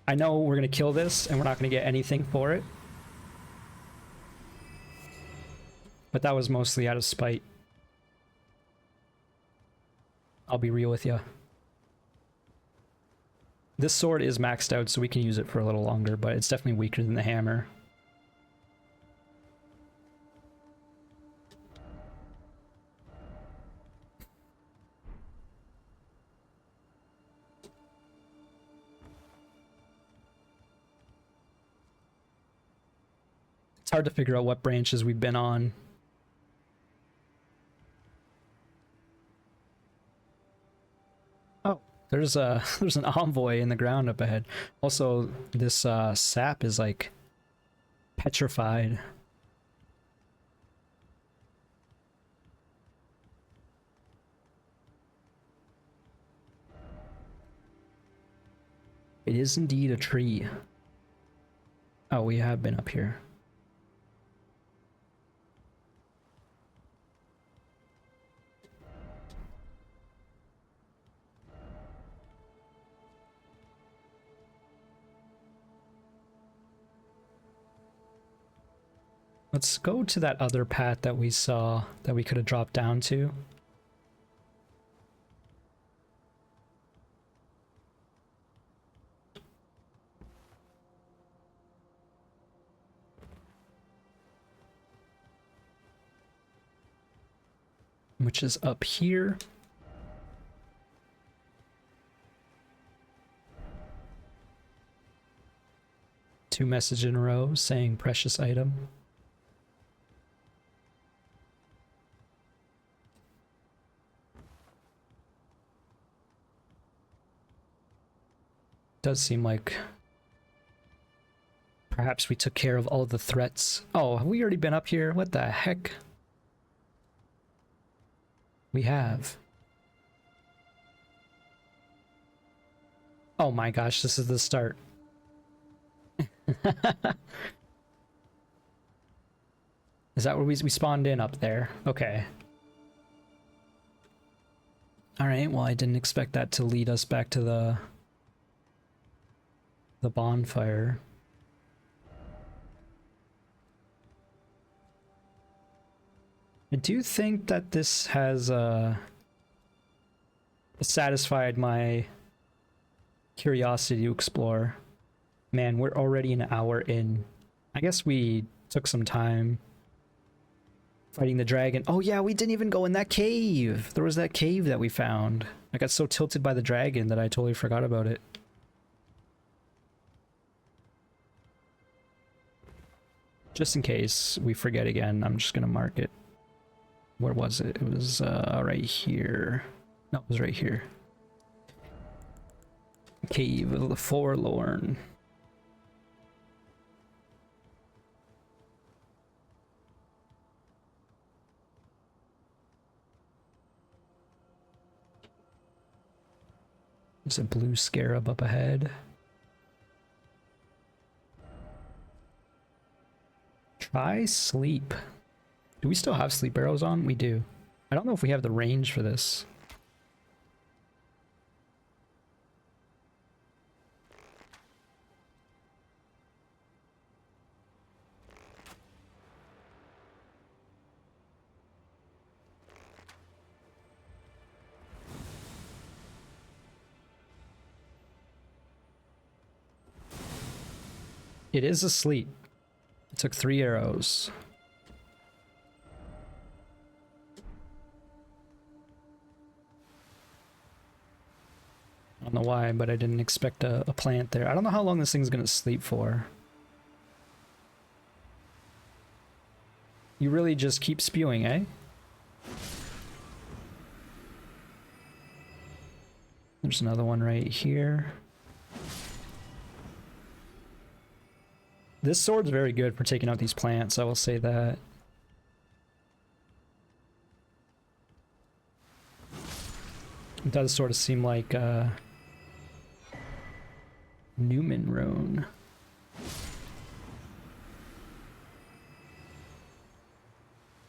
I know we're gonna kill this and we're not gonna get anything for it. But that was mostly out of spite. I'll be real with you. This sword is maxed out, so we can use it for a little longer, but it's definitely weaker than the hammer. It's hard to figure out what branches we've been on. Oh, there's an envoy in the ground up ahead. Also, this sap is like petrified. It is indeed a tree. Oh, we have been up here. Let's go to that other path that we saw that we could have dropped down to. Which is up here. Two messages in a row saying precious item. Does seem like perhaps we took care of all the threats. Oh, have we already been up here? What the heck? We have. Oh my gosh, this is the start. Is that where we spawned in up there? Okay. Alright, well I didn't expect that to lead us back to the bonfire. I do think that this has satisfied my curiosity to explore. Man, we're already an hour in. I guess we took some time fighting the dragon. Oh yeah, we didn't even go in that cave. There was that cave that we found. I got so tilted by the dragon that I totally forgot about it. Just in case we forget again, I'm just gonna mark it. Where was it? It was right here. No, it was right here. Cave of the Forlorn. There's a blue scarab up ahead. Try sleep. Do we still have sleep arrows on? We do. I don't know if we have the range for this. It is asleep. It took 3 arrows. I don't know why, but I didn't expect a plant there. I don't know how long this thing's gonna sleep for. You really just keep spewing, eh? There's another one right here. This sword's very good for taking out these plants, I will say that. It does sort of seem like Newman rune.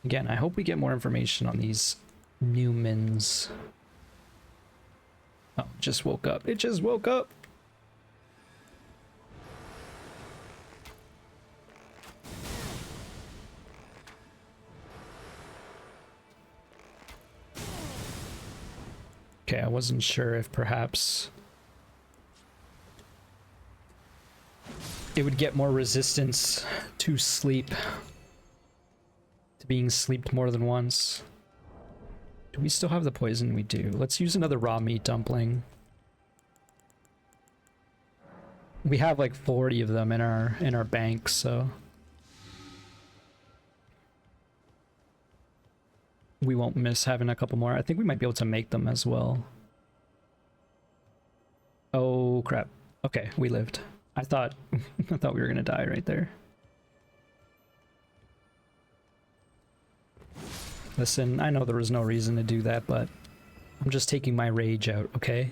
Again, I hope we get more information on these Newmans. Oh, just woke up. It just woke up. Okay, I wasn't sure if perhaps it would get more resistance to sleep, to being sleeped more than once. Do we still have the poison? We do. Let's use another raw meat dumpling. We have like 40 of them in our bank, so we won't miss having a couple more. I think we might be able to make them as well. Oh crap. Okay, we lived. I thought I thought we were gonna die right there. Listen, I know there was no reason to do that, but I'm just taking my rage out, okay?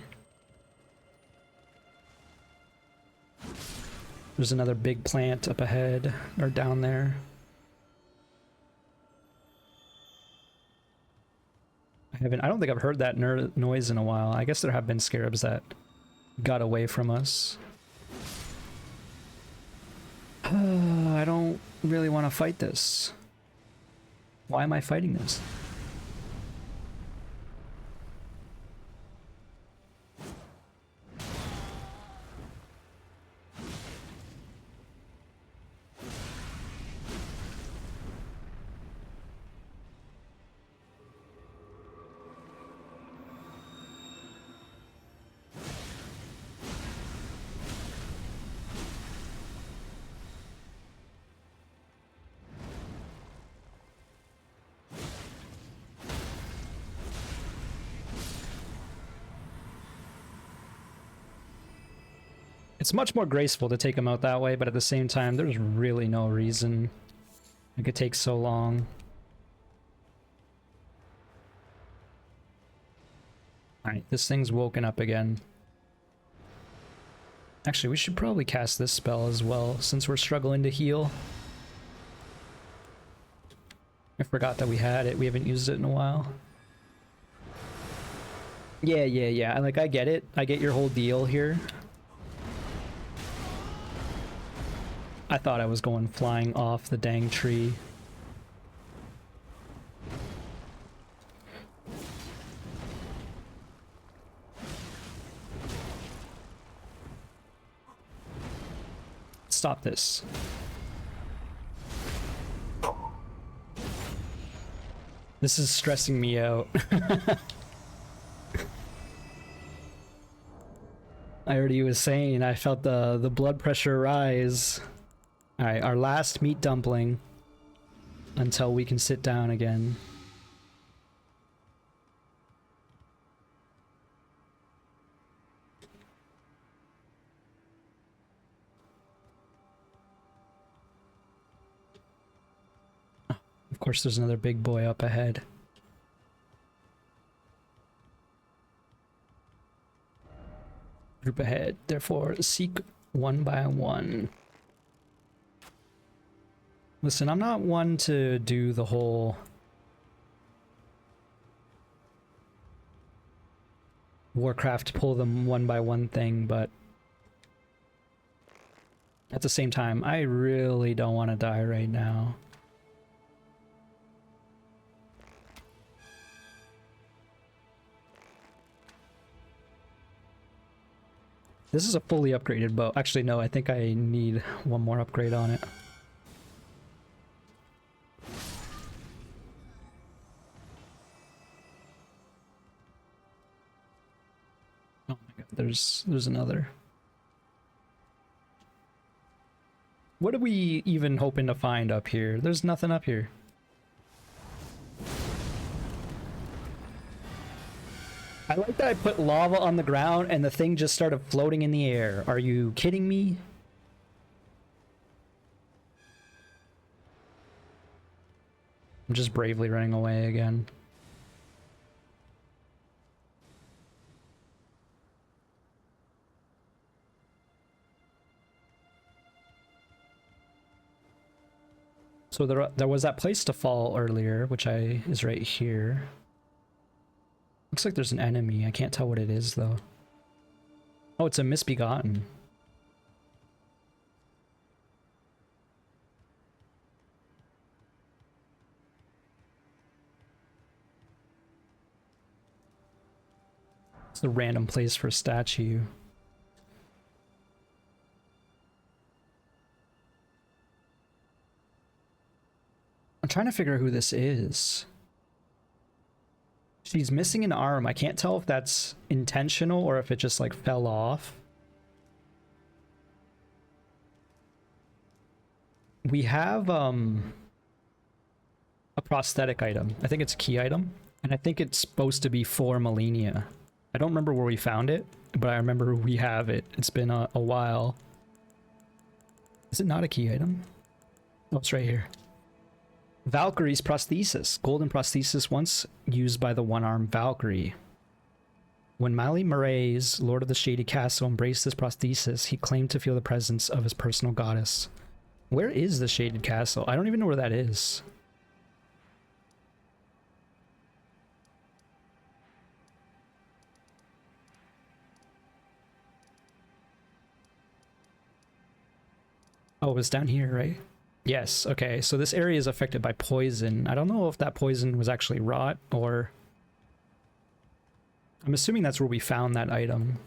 There's another big plant up ahead, or down there. I don't think I've heard that noise in a while. I guess there have been scarabs that got away from us. I don't really want to fight this. Why am I fighting this? It's much more graceful to take him out that way, but at the same time, there's really no reason it could take so long. Alright, this thing's woken up again. Actually, we should probably cast this spell as well, since we're struggling to heal. I forgot that we had it. We haven't used it in a while. Yeah. Like, I get it. I get your whole deal here. I thought I was going flying off the dang tree. Stop this. This is stressing me out. I already was saying I felt the blood pressure rise. Alright, our last meat dumpling until we can sit down again. Oh, of course, there's another big boy up ahead. Group ahead, therefore seek one by one. Listen, I'm not one to do the whole Warcraft pull them one by one thing, but at the same time, I really don't want to die right now. This is a fully upgraded bow. Actually, no, I think I need one more upgrade on it. Oh my god, there's another. What are we even hoping to find up here? There's nothing up here. I like that I put lava on the ground and the thing just started floating in the air. Are you kidding me? I'm just bravely running away again. So there was that place to fall earlier, which is right here. Looks like there's an enemy. I can't tell what it is, though. Oh, it's a misbegotten. It's a random place for a statue. I'm trying to figure out who this is. She's missing an arm. I can't tell if that's intentional or if it just like fell off. We have a prosthetic item. I think it's a key item, and I think it's supposed to be for Malenia. I don't remember where we found it, but I remember we have it. It's been a while. Is it not a key item? Oh, it's right here. Valkyrie's prosthesis. Golden prosthesis once used by the one-armed Valkyrie. When Mali Maraes, Lord of the Shady Castle, embraced this prosthesis, he claimed to feel the presence of his personal goddess. Where is the Shaded Castle? I don't even know where that is. Oh, it was down here, right? Yes, okay, so this area is affected by poison. I don't know if that poison was actually rot, or... I'm assuming that's where we found that item.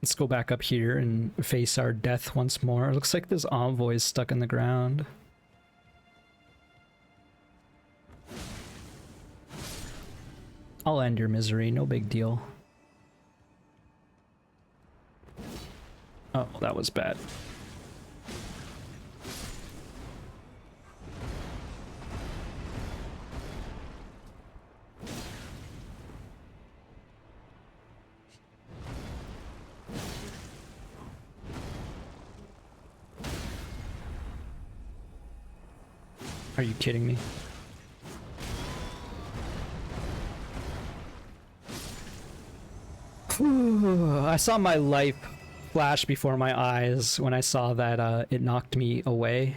Let's go back up here and face our death once more. It looks like this envoy is stuck in the ground. I'll end your misery, no big deal. Oh, that was bad. Are you kidding me? I saw my life flash before my eyes when I saw that it knocked me away.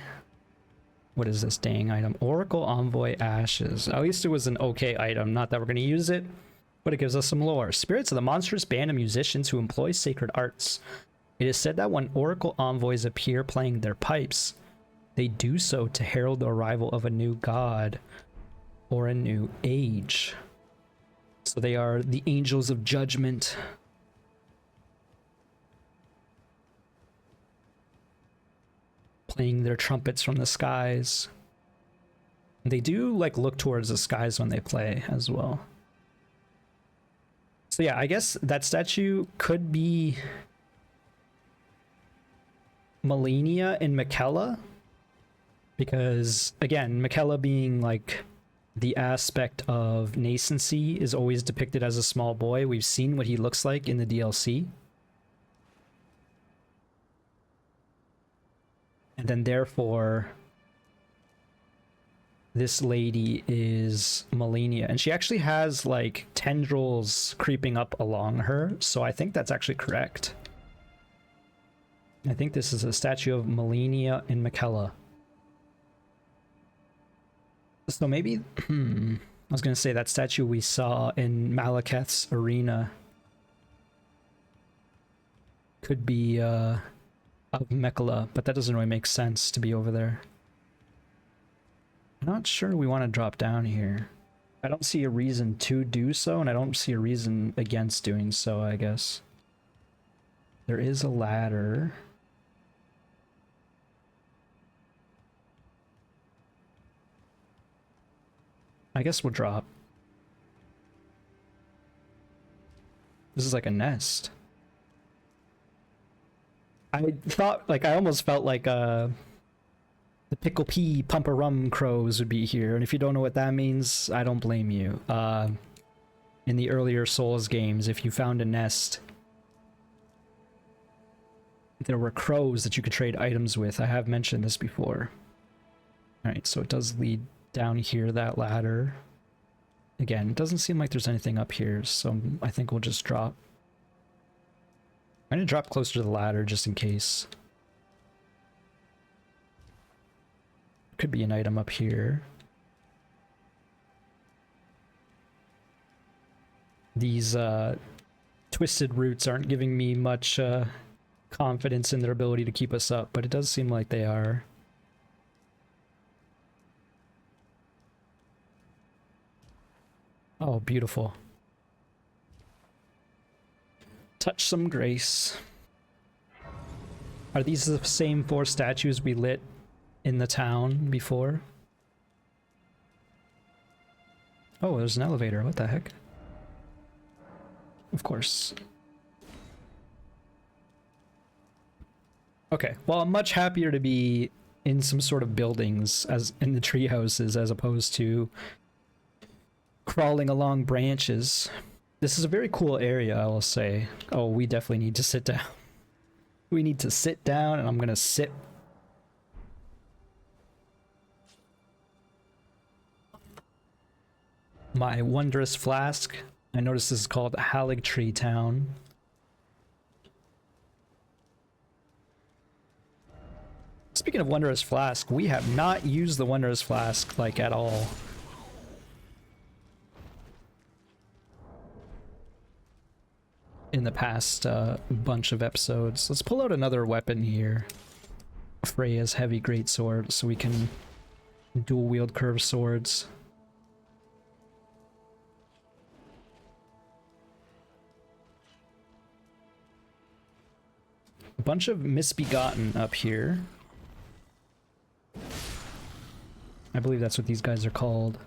What is this dang item? Oracle Envoy Ashes. At least it was an okay item. Not that we're going to use it, but it gives us some lore. Spirits of the monstrous band of musicians who employ sacred arts. It is said that when Oracle Envoys appear playing their pipes, they do so to herald the arrival of a new god or a new age. So they are the angels of judgment. Playing their trumpets from the skies. They do like look towards the skies when they play as well. So yeah, I guess that statue could be Malenia and Miquella, because again, Miquella being like the aspect of nascency is always depicted as a small boy. We've seen what he looks like in the DLC. And then therefore, this lady is Malenia, and she actually has like tendrils creeping up along her, so I think that's actually correct. I think this is a statue of Malenia in Makella. So maybe, I was gonna say that statue we saw in Malekith's arena could be of Mekhala, but that doesn't really make sense to be over there. I'm not sure we want to drop down here. I don't see a reason to do so, and I don't see a reason against doing so, I guess. There is a ladder. I guess we'll drop. This is like a nest. I thought, like, I almost felt like the Pickle Pea Pumper-Rum crows would be here, and if you don't know what that means, I don't blame you. In the earlier Souls games, if you found a nest, there were crows that you could trade items with. I have mentioned this before. Alright, so it does lead down here, that ladder. Again, it doesn't seem like there's anything up here, so I think we'll just drop. I'm gonna drop closer to the ladder just in case. Could be an item up here. These twisted roots aren't giving me much confidence in their ability to keep us up, but it does seem like they are. Oh, beautiful. Touch some grace. Are these the same 4 statues we lit in the town before? Oh, there's an elevator. What the heck? Of course. Okay, well, I'm much happier to be in some sort of buildings as in the tree houses as opposed to crawling along branches. This is a very cool area, I will say. Oh, we definitely need to sit down. We need to sit down, and I'm gonna sit. My wondrous flask. I noticed this is called Erdtree Town. Speaking of wondrous flask, we have not used the wondrous flask like at all. In the past bunch of episodes. Let's pull out another weapon here. Freya's heavy greatsword, so we can dual wield curved swords. A bunch of misbegotten up here. I believe that's what these guys are called.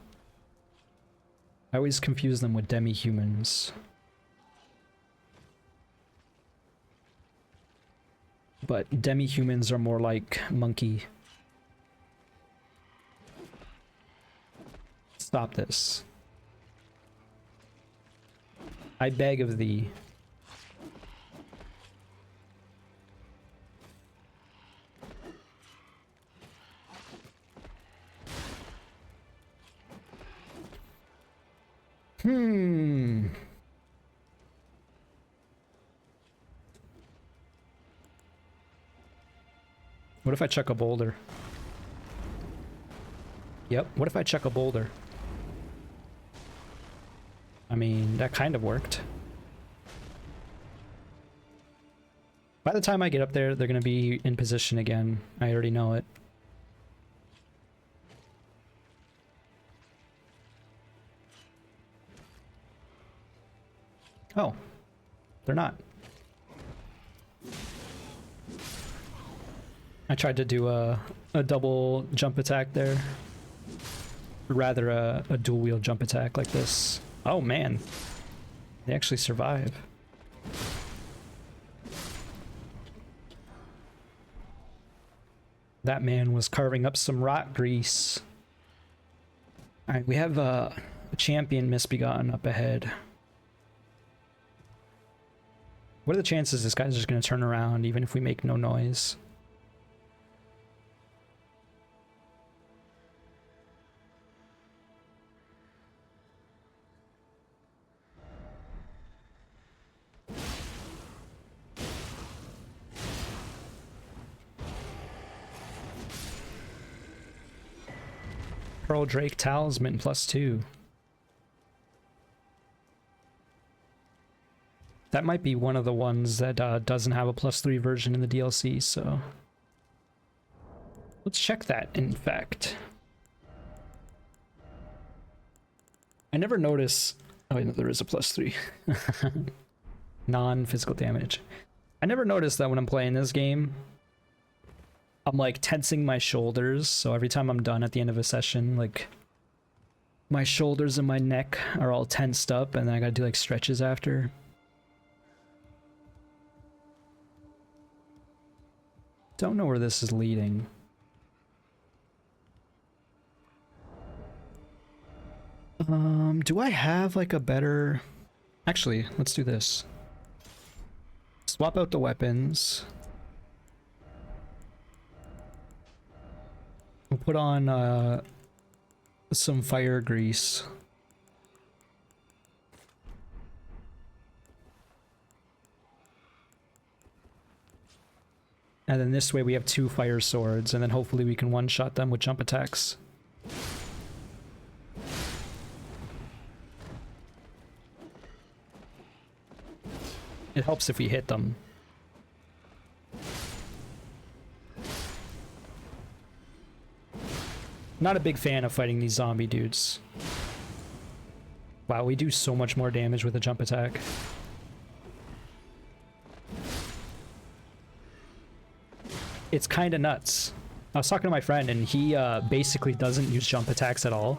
I always confuse them with demi-humans. But demi-humans are more like monkey. Stop this. I beg of thee. What if I chuck a boulder? Yep, what if I chuck a boulder? I mean, that kind of worked. By the time I get up there, they're gonna be in position again. I already know it. Oh, they're not. I tried to do a double jump attack there. Rather a dual wield jump attack like this. Oh man, they actually survive. That man was carving up some rot grease. Alright, we have a champion misbegotten up ahead. What are the chances this guy's just gonna turn around even if we make no noise? Pearl Drake Talisman +2. That might be one of the ones that doesn't have a +3 version in the DLC, so let's check that, in fact. I never notice... Oh, no, there is a +3. Non-physical damage. I never noticed that when I'm playing this game, I'm like tensing my shoulders, so every time I'm done at the end of a session, like my shoulders and my neck are all tensed up, and then I gotta do like stretches after. Don't know where this is leading. Do I have like a better... Actually, let's do this. Swap out the weapons. We'll put on some fire grease. And then this way we have 2 fire swords, and then hopefully we can one-shot them with jump attacks. It helps if we hit them. Not a big fan of fighting these zombie dudes. Wow, we do so much more damage with a jump attack. It's kind of nuts. I was talking to my friend and he basically doesn't use jump attacks at all.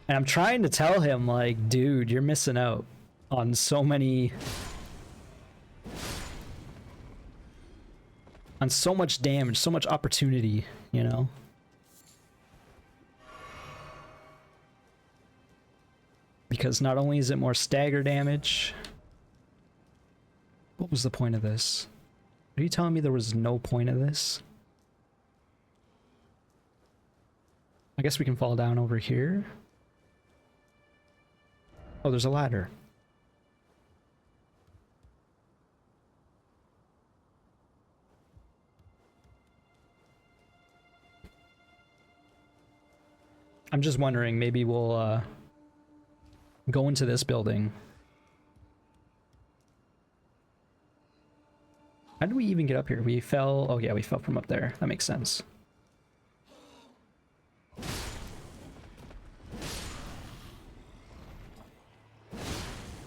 And I'm trying to tell him, like, dude, you're missing out on so many... on so much damage, so much opportunity, you know? Because not only is it more stagger damage... What was the point of this? Are you telling me there was no point of this? I guess we can fall down over here. Oh, there's a ladder. I'm just wondering, maybe we'll go into this building. How did we even get up here? We fell... Oh yeah, we fell from up there. That makes sense.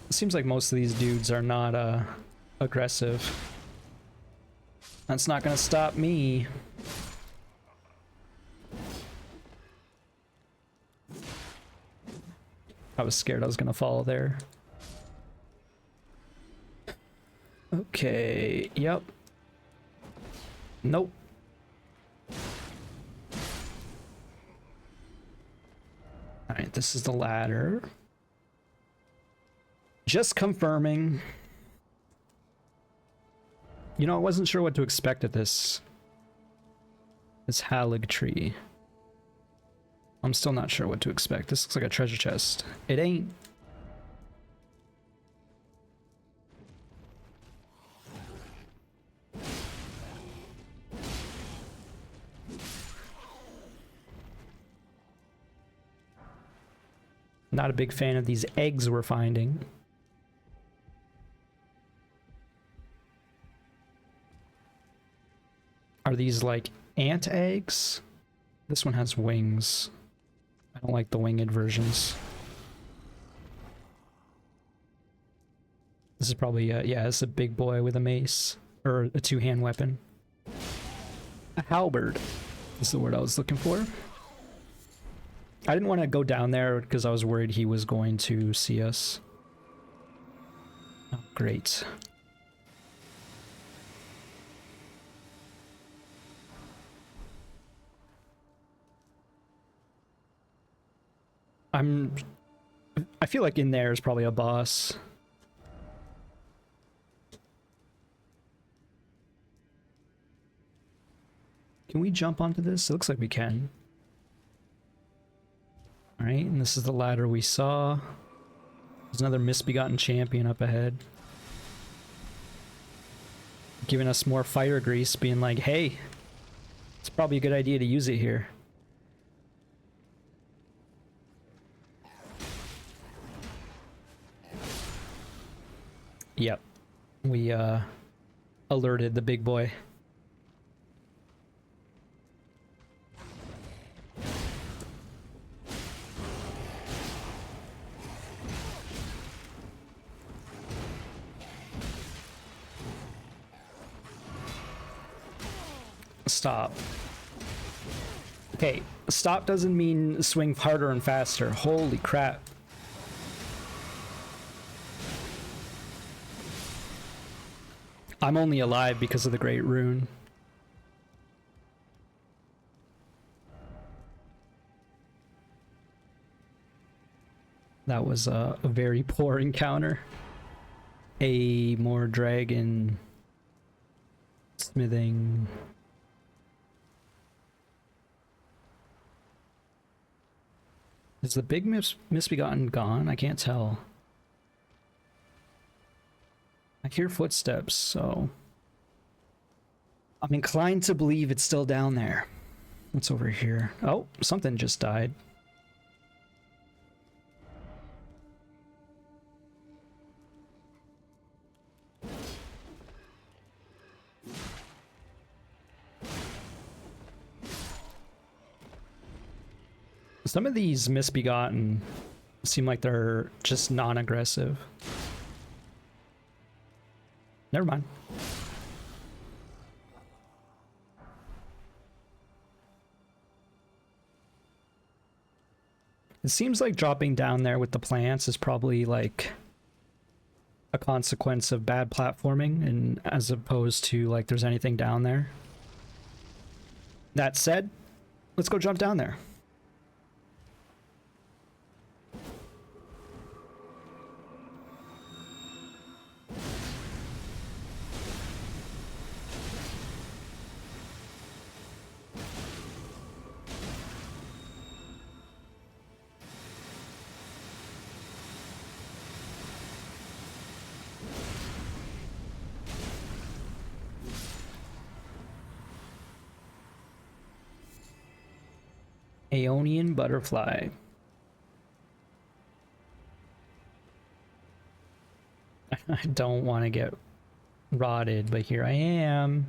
It seems like most of these dudes are not aggressive. That's not gonna stop me. I was scared I was gonna fall there. Okay, yep. Nope. Alright, this is the ladder. Just confirming. You know, I wasn't sure what to expect at this Erdtree. I'm still not sure what to expect. This looks like a treasure chest. It ain't. Not a big fan of these eggs we're finding. Are these like ant eggs? This one has wings. I don't like the winged versions. This is probably, yeah, it's a big boy with a mace. Or a two-hand weapon. A halberd is the word I was looking for. I didn't want to go down there because I was worried he was going to see us. Oh, great. I feel like in there is probably a boss. Can we jump onto this? It looks like we can. Alright, and this is the ladder we saw. There's another misbegotten champion up ahead. Giving us more fire grease, being like, hey, it's probably a good idea to use it here. Yep. We alerted the big boy. Stop. Okay, stop doesn't mean swing harder and faster. Holy crap. I'm only alive because of the Great Rune. That was a very poor encounter. A more dragon smithing. Is the big misbegotten gone? I can't tell. I hear footsteps, so I'm inclined to believe it's still down there. What's over here? Oh, something just died. Some of these misbegotten seem like they're just non-aggressive. Never mind. It seems like dropping down there with the plants is probably like a consequence of bad platforming, and as opposed to like there's anything down there. That said, let's go jump down there. Aeonian butterfly. I don't want to get rotted, but here I am.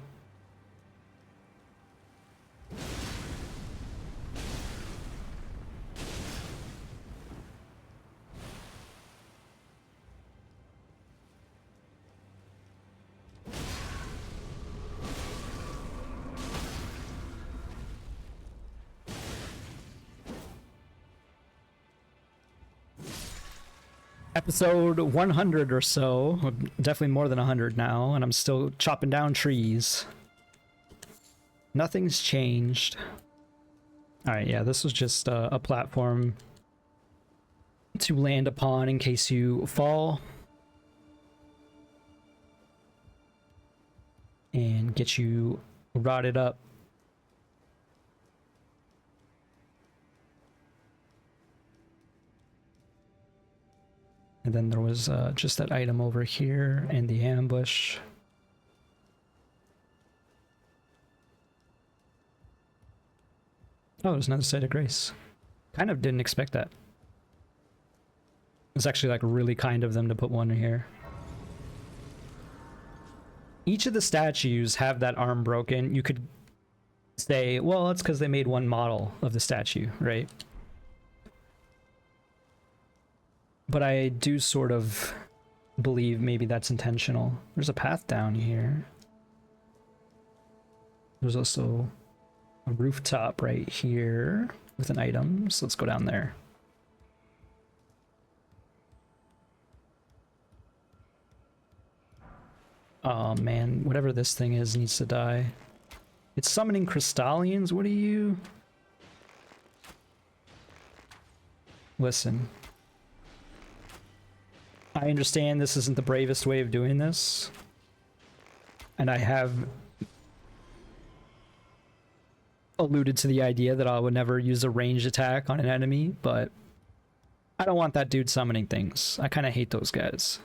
Episode 100 or so, definitely more than 100 now, and I'm still chopping down trees. Nothing's changed. Alright, yeah, this was just a platform to land upon in case you fall. And get you rotted up. And then there was just that item over here and the ambush. Oh, there's another site of grace. Kind of didn't expect that. It's actually like really kind of them to put one in here. Each of the statues have that arm broken. You could say, well, it's because they made one model of the statue, right? But I do sort of believe maybe that's intentional. There's a path down here. There's also a rooftop right here with an item, so let's go down there. Oh man, whatever this thing is needs to die. It's summoning crystallians? What are you? Listen. I understand this isn't the bravest way of doing this. And I have alluded to the idea that I would never use a ranged attack on an enemy, but I don't want that dude summoning things. I kind of hate those guys.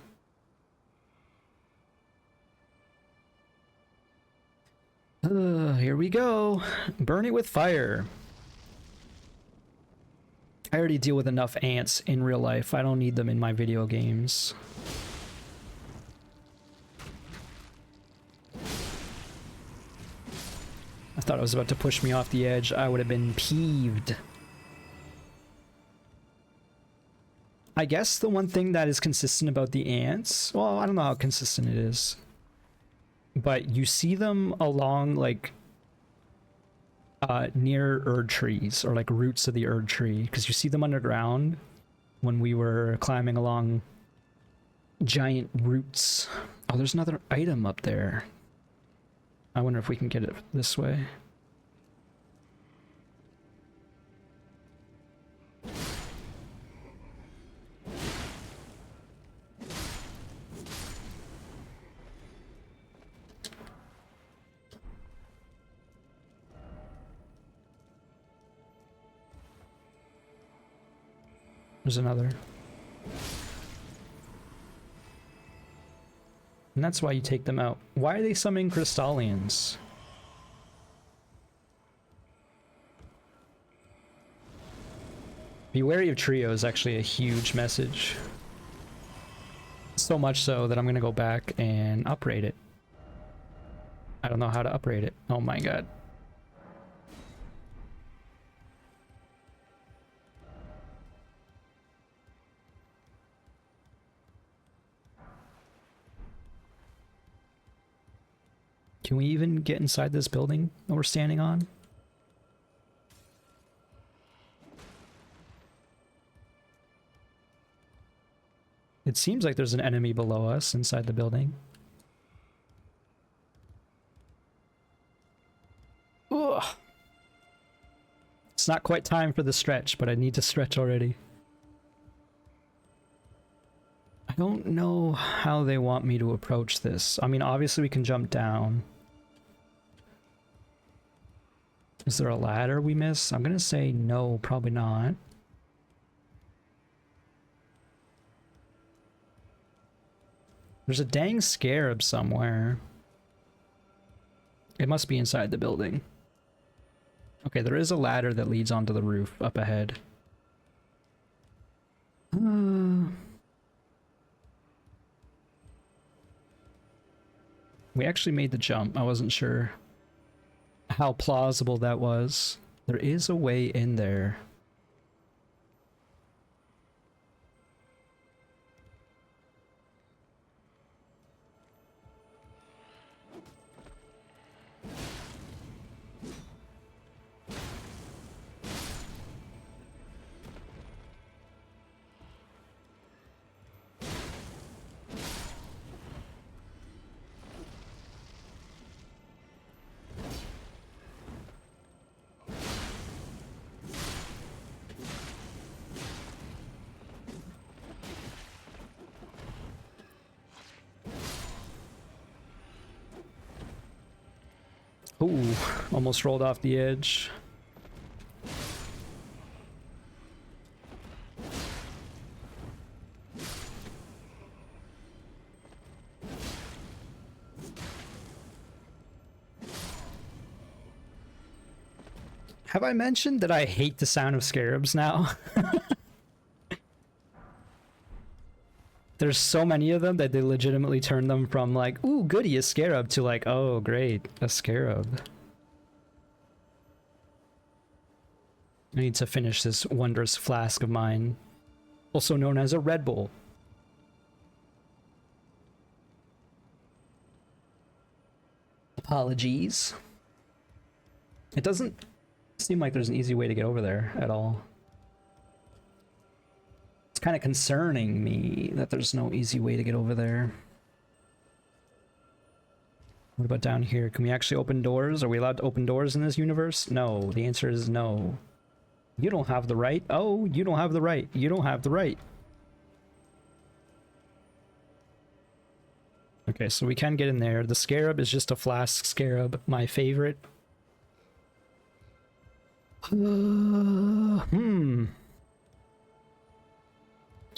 Here we go. Burn it with fire. I already deal with enough ants in real life. I don't need them in my video games. Thought it was about to push me off the edge. I would have been peeved. I guess the one thing that is consistent about the ants, well, I don't know how consistent it is, but you see them along like near Erdtrees, or like roots of the Erdtree, because you see them underground when we were climbing along giant roots. Oh, there's another item up there. I wonder if we can get it this way. There's another. And that's why you take them out. Why are they summoning Crystallians? Be wary of Trio is actually a huge message. So much so that I'm gonna go back and upgrade it. I don't know how to upgrade it. Oh my god. Can we even get inside this building that we're standing on? It seems like there's an enemy below us inside the building. Ugh. It's not quite time for the stretch, but I need to stretch already. I don't know how they want me to approach this. I mean, obviously we can jump down. Is there a ladder we miss? I'm gonna say no, probably not. There's a dang scarab somewhere. It must be inside the building. Okay, there is a ladder that leads onto the roof up ahead. We actually made the jump. I wasn't sure how plausible that was. There is a way in there. Ooh, almost rolled off the edge. Have I mentioned that I hate the sound of scarabs now? There's so many of them that they legitimately turn them from like, ooh, goody, a scarab, to like, oh, great, a scarab. I need to finish this wondrous flask of mine, also known as a Red Bull. Apologies. It doesn't seem like there's an easy way to get over there at all. It's kind of concerning me that there's no easy way to get over there. What about down here? Can we actually open doors? Are we allowed to open doors in this universe? No. The answer is no. You don't have the right. Oh, you don't have the right. You don't have the right. Okay, so we can get in there. The scarab is just a flask scarab, my favorite.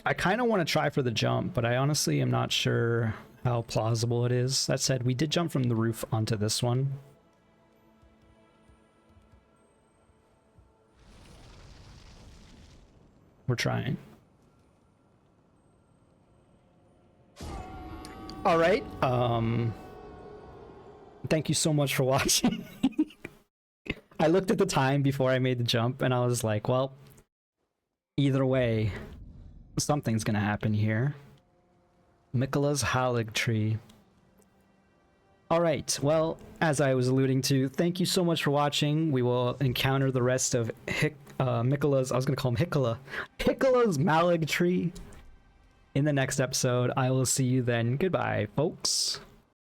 I kind of want to try for the jump, but I honestly am not sure how plausible it is. That said, we did jump from the roof onto this one. We're trying. All right. Thank you so much for watching. I looked at the time before I made the jump, and I was like, well, either way, something's gonna happen here. Mikola's Erdtree. Alright, well, as I was alluding to, thank you so much for watching. We will encounter the rest of Mikola's, I was gonna call him Hikola's Erdtree in the next episode. I will see you then. Goodbye, folks.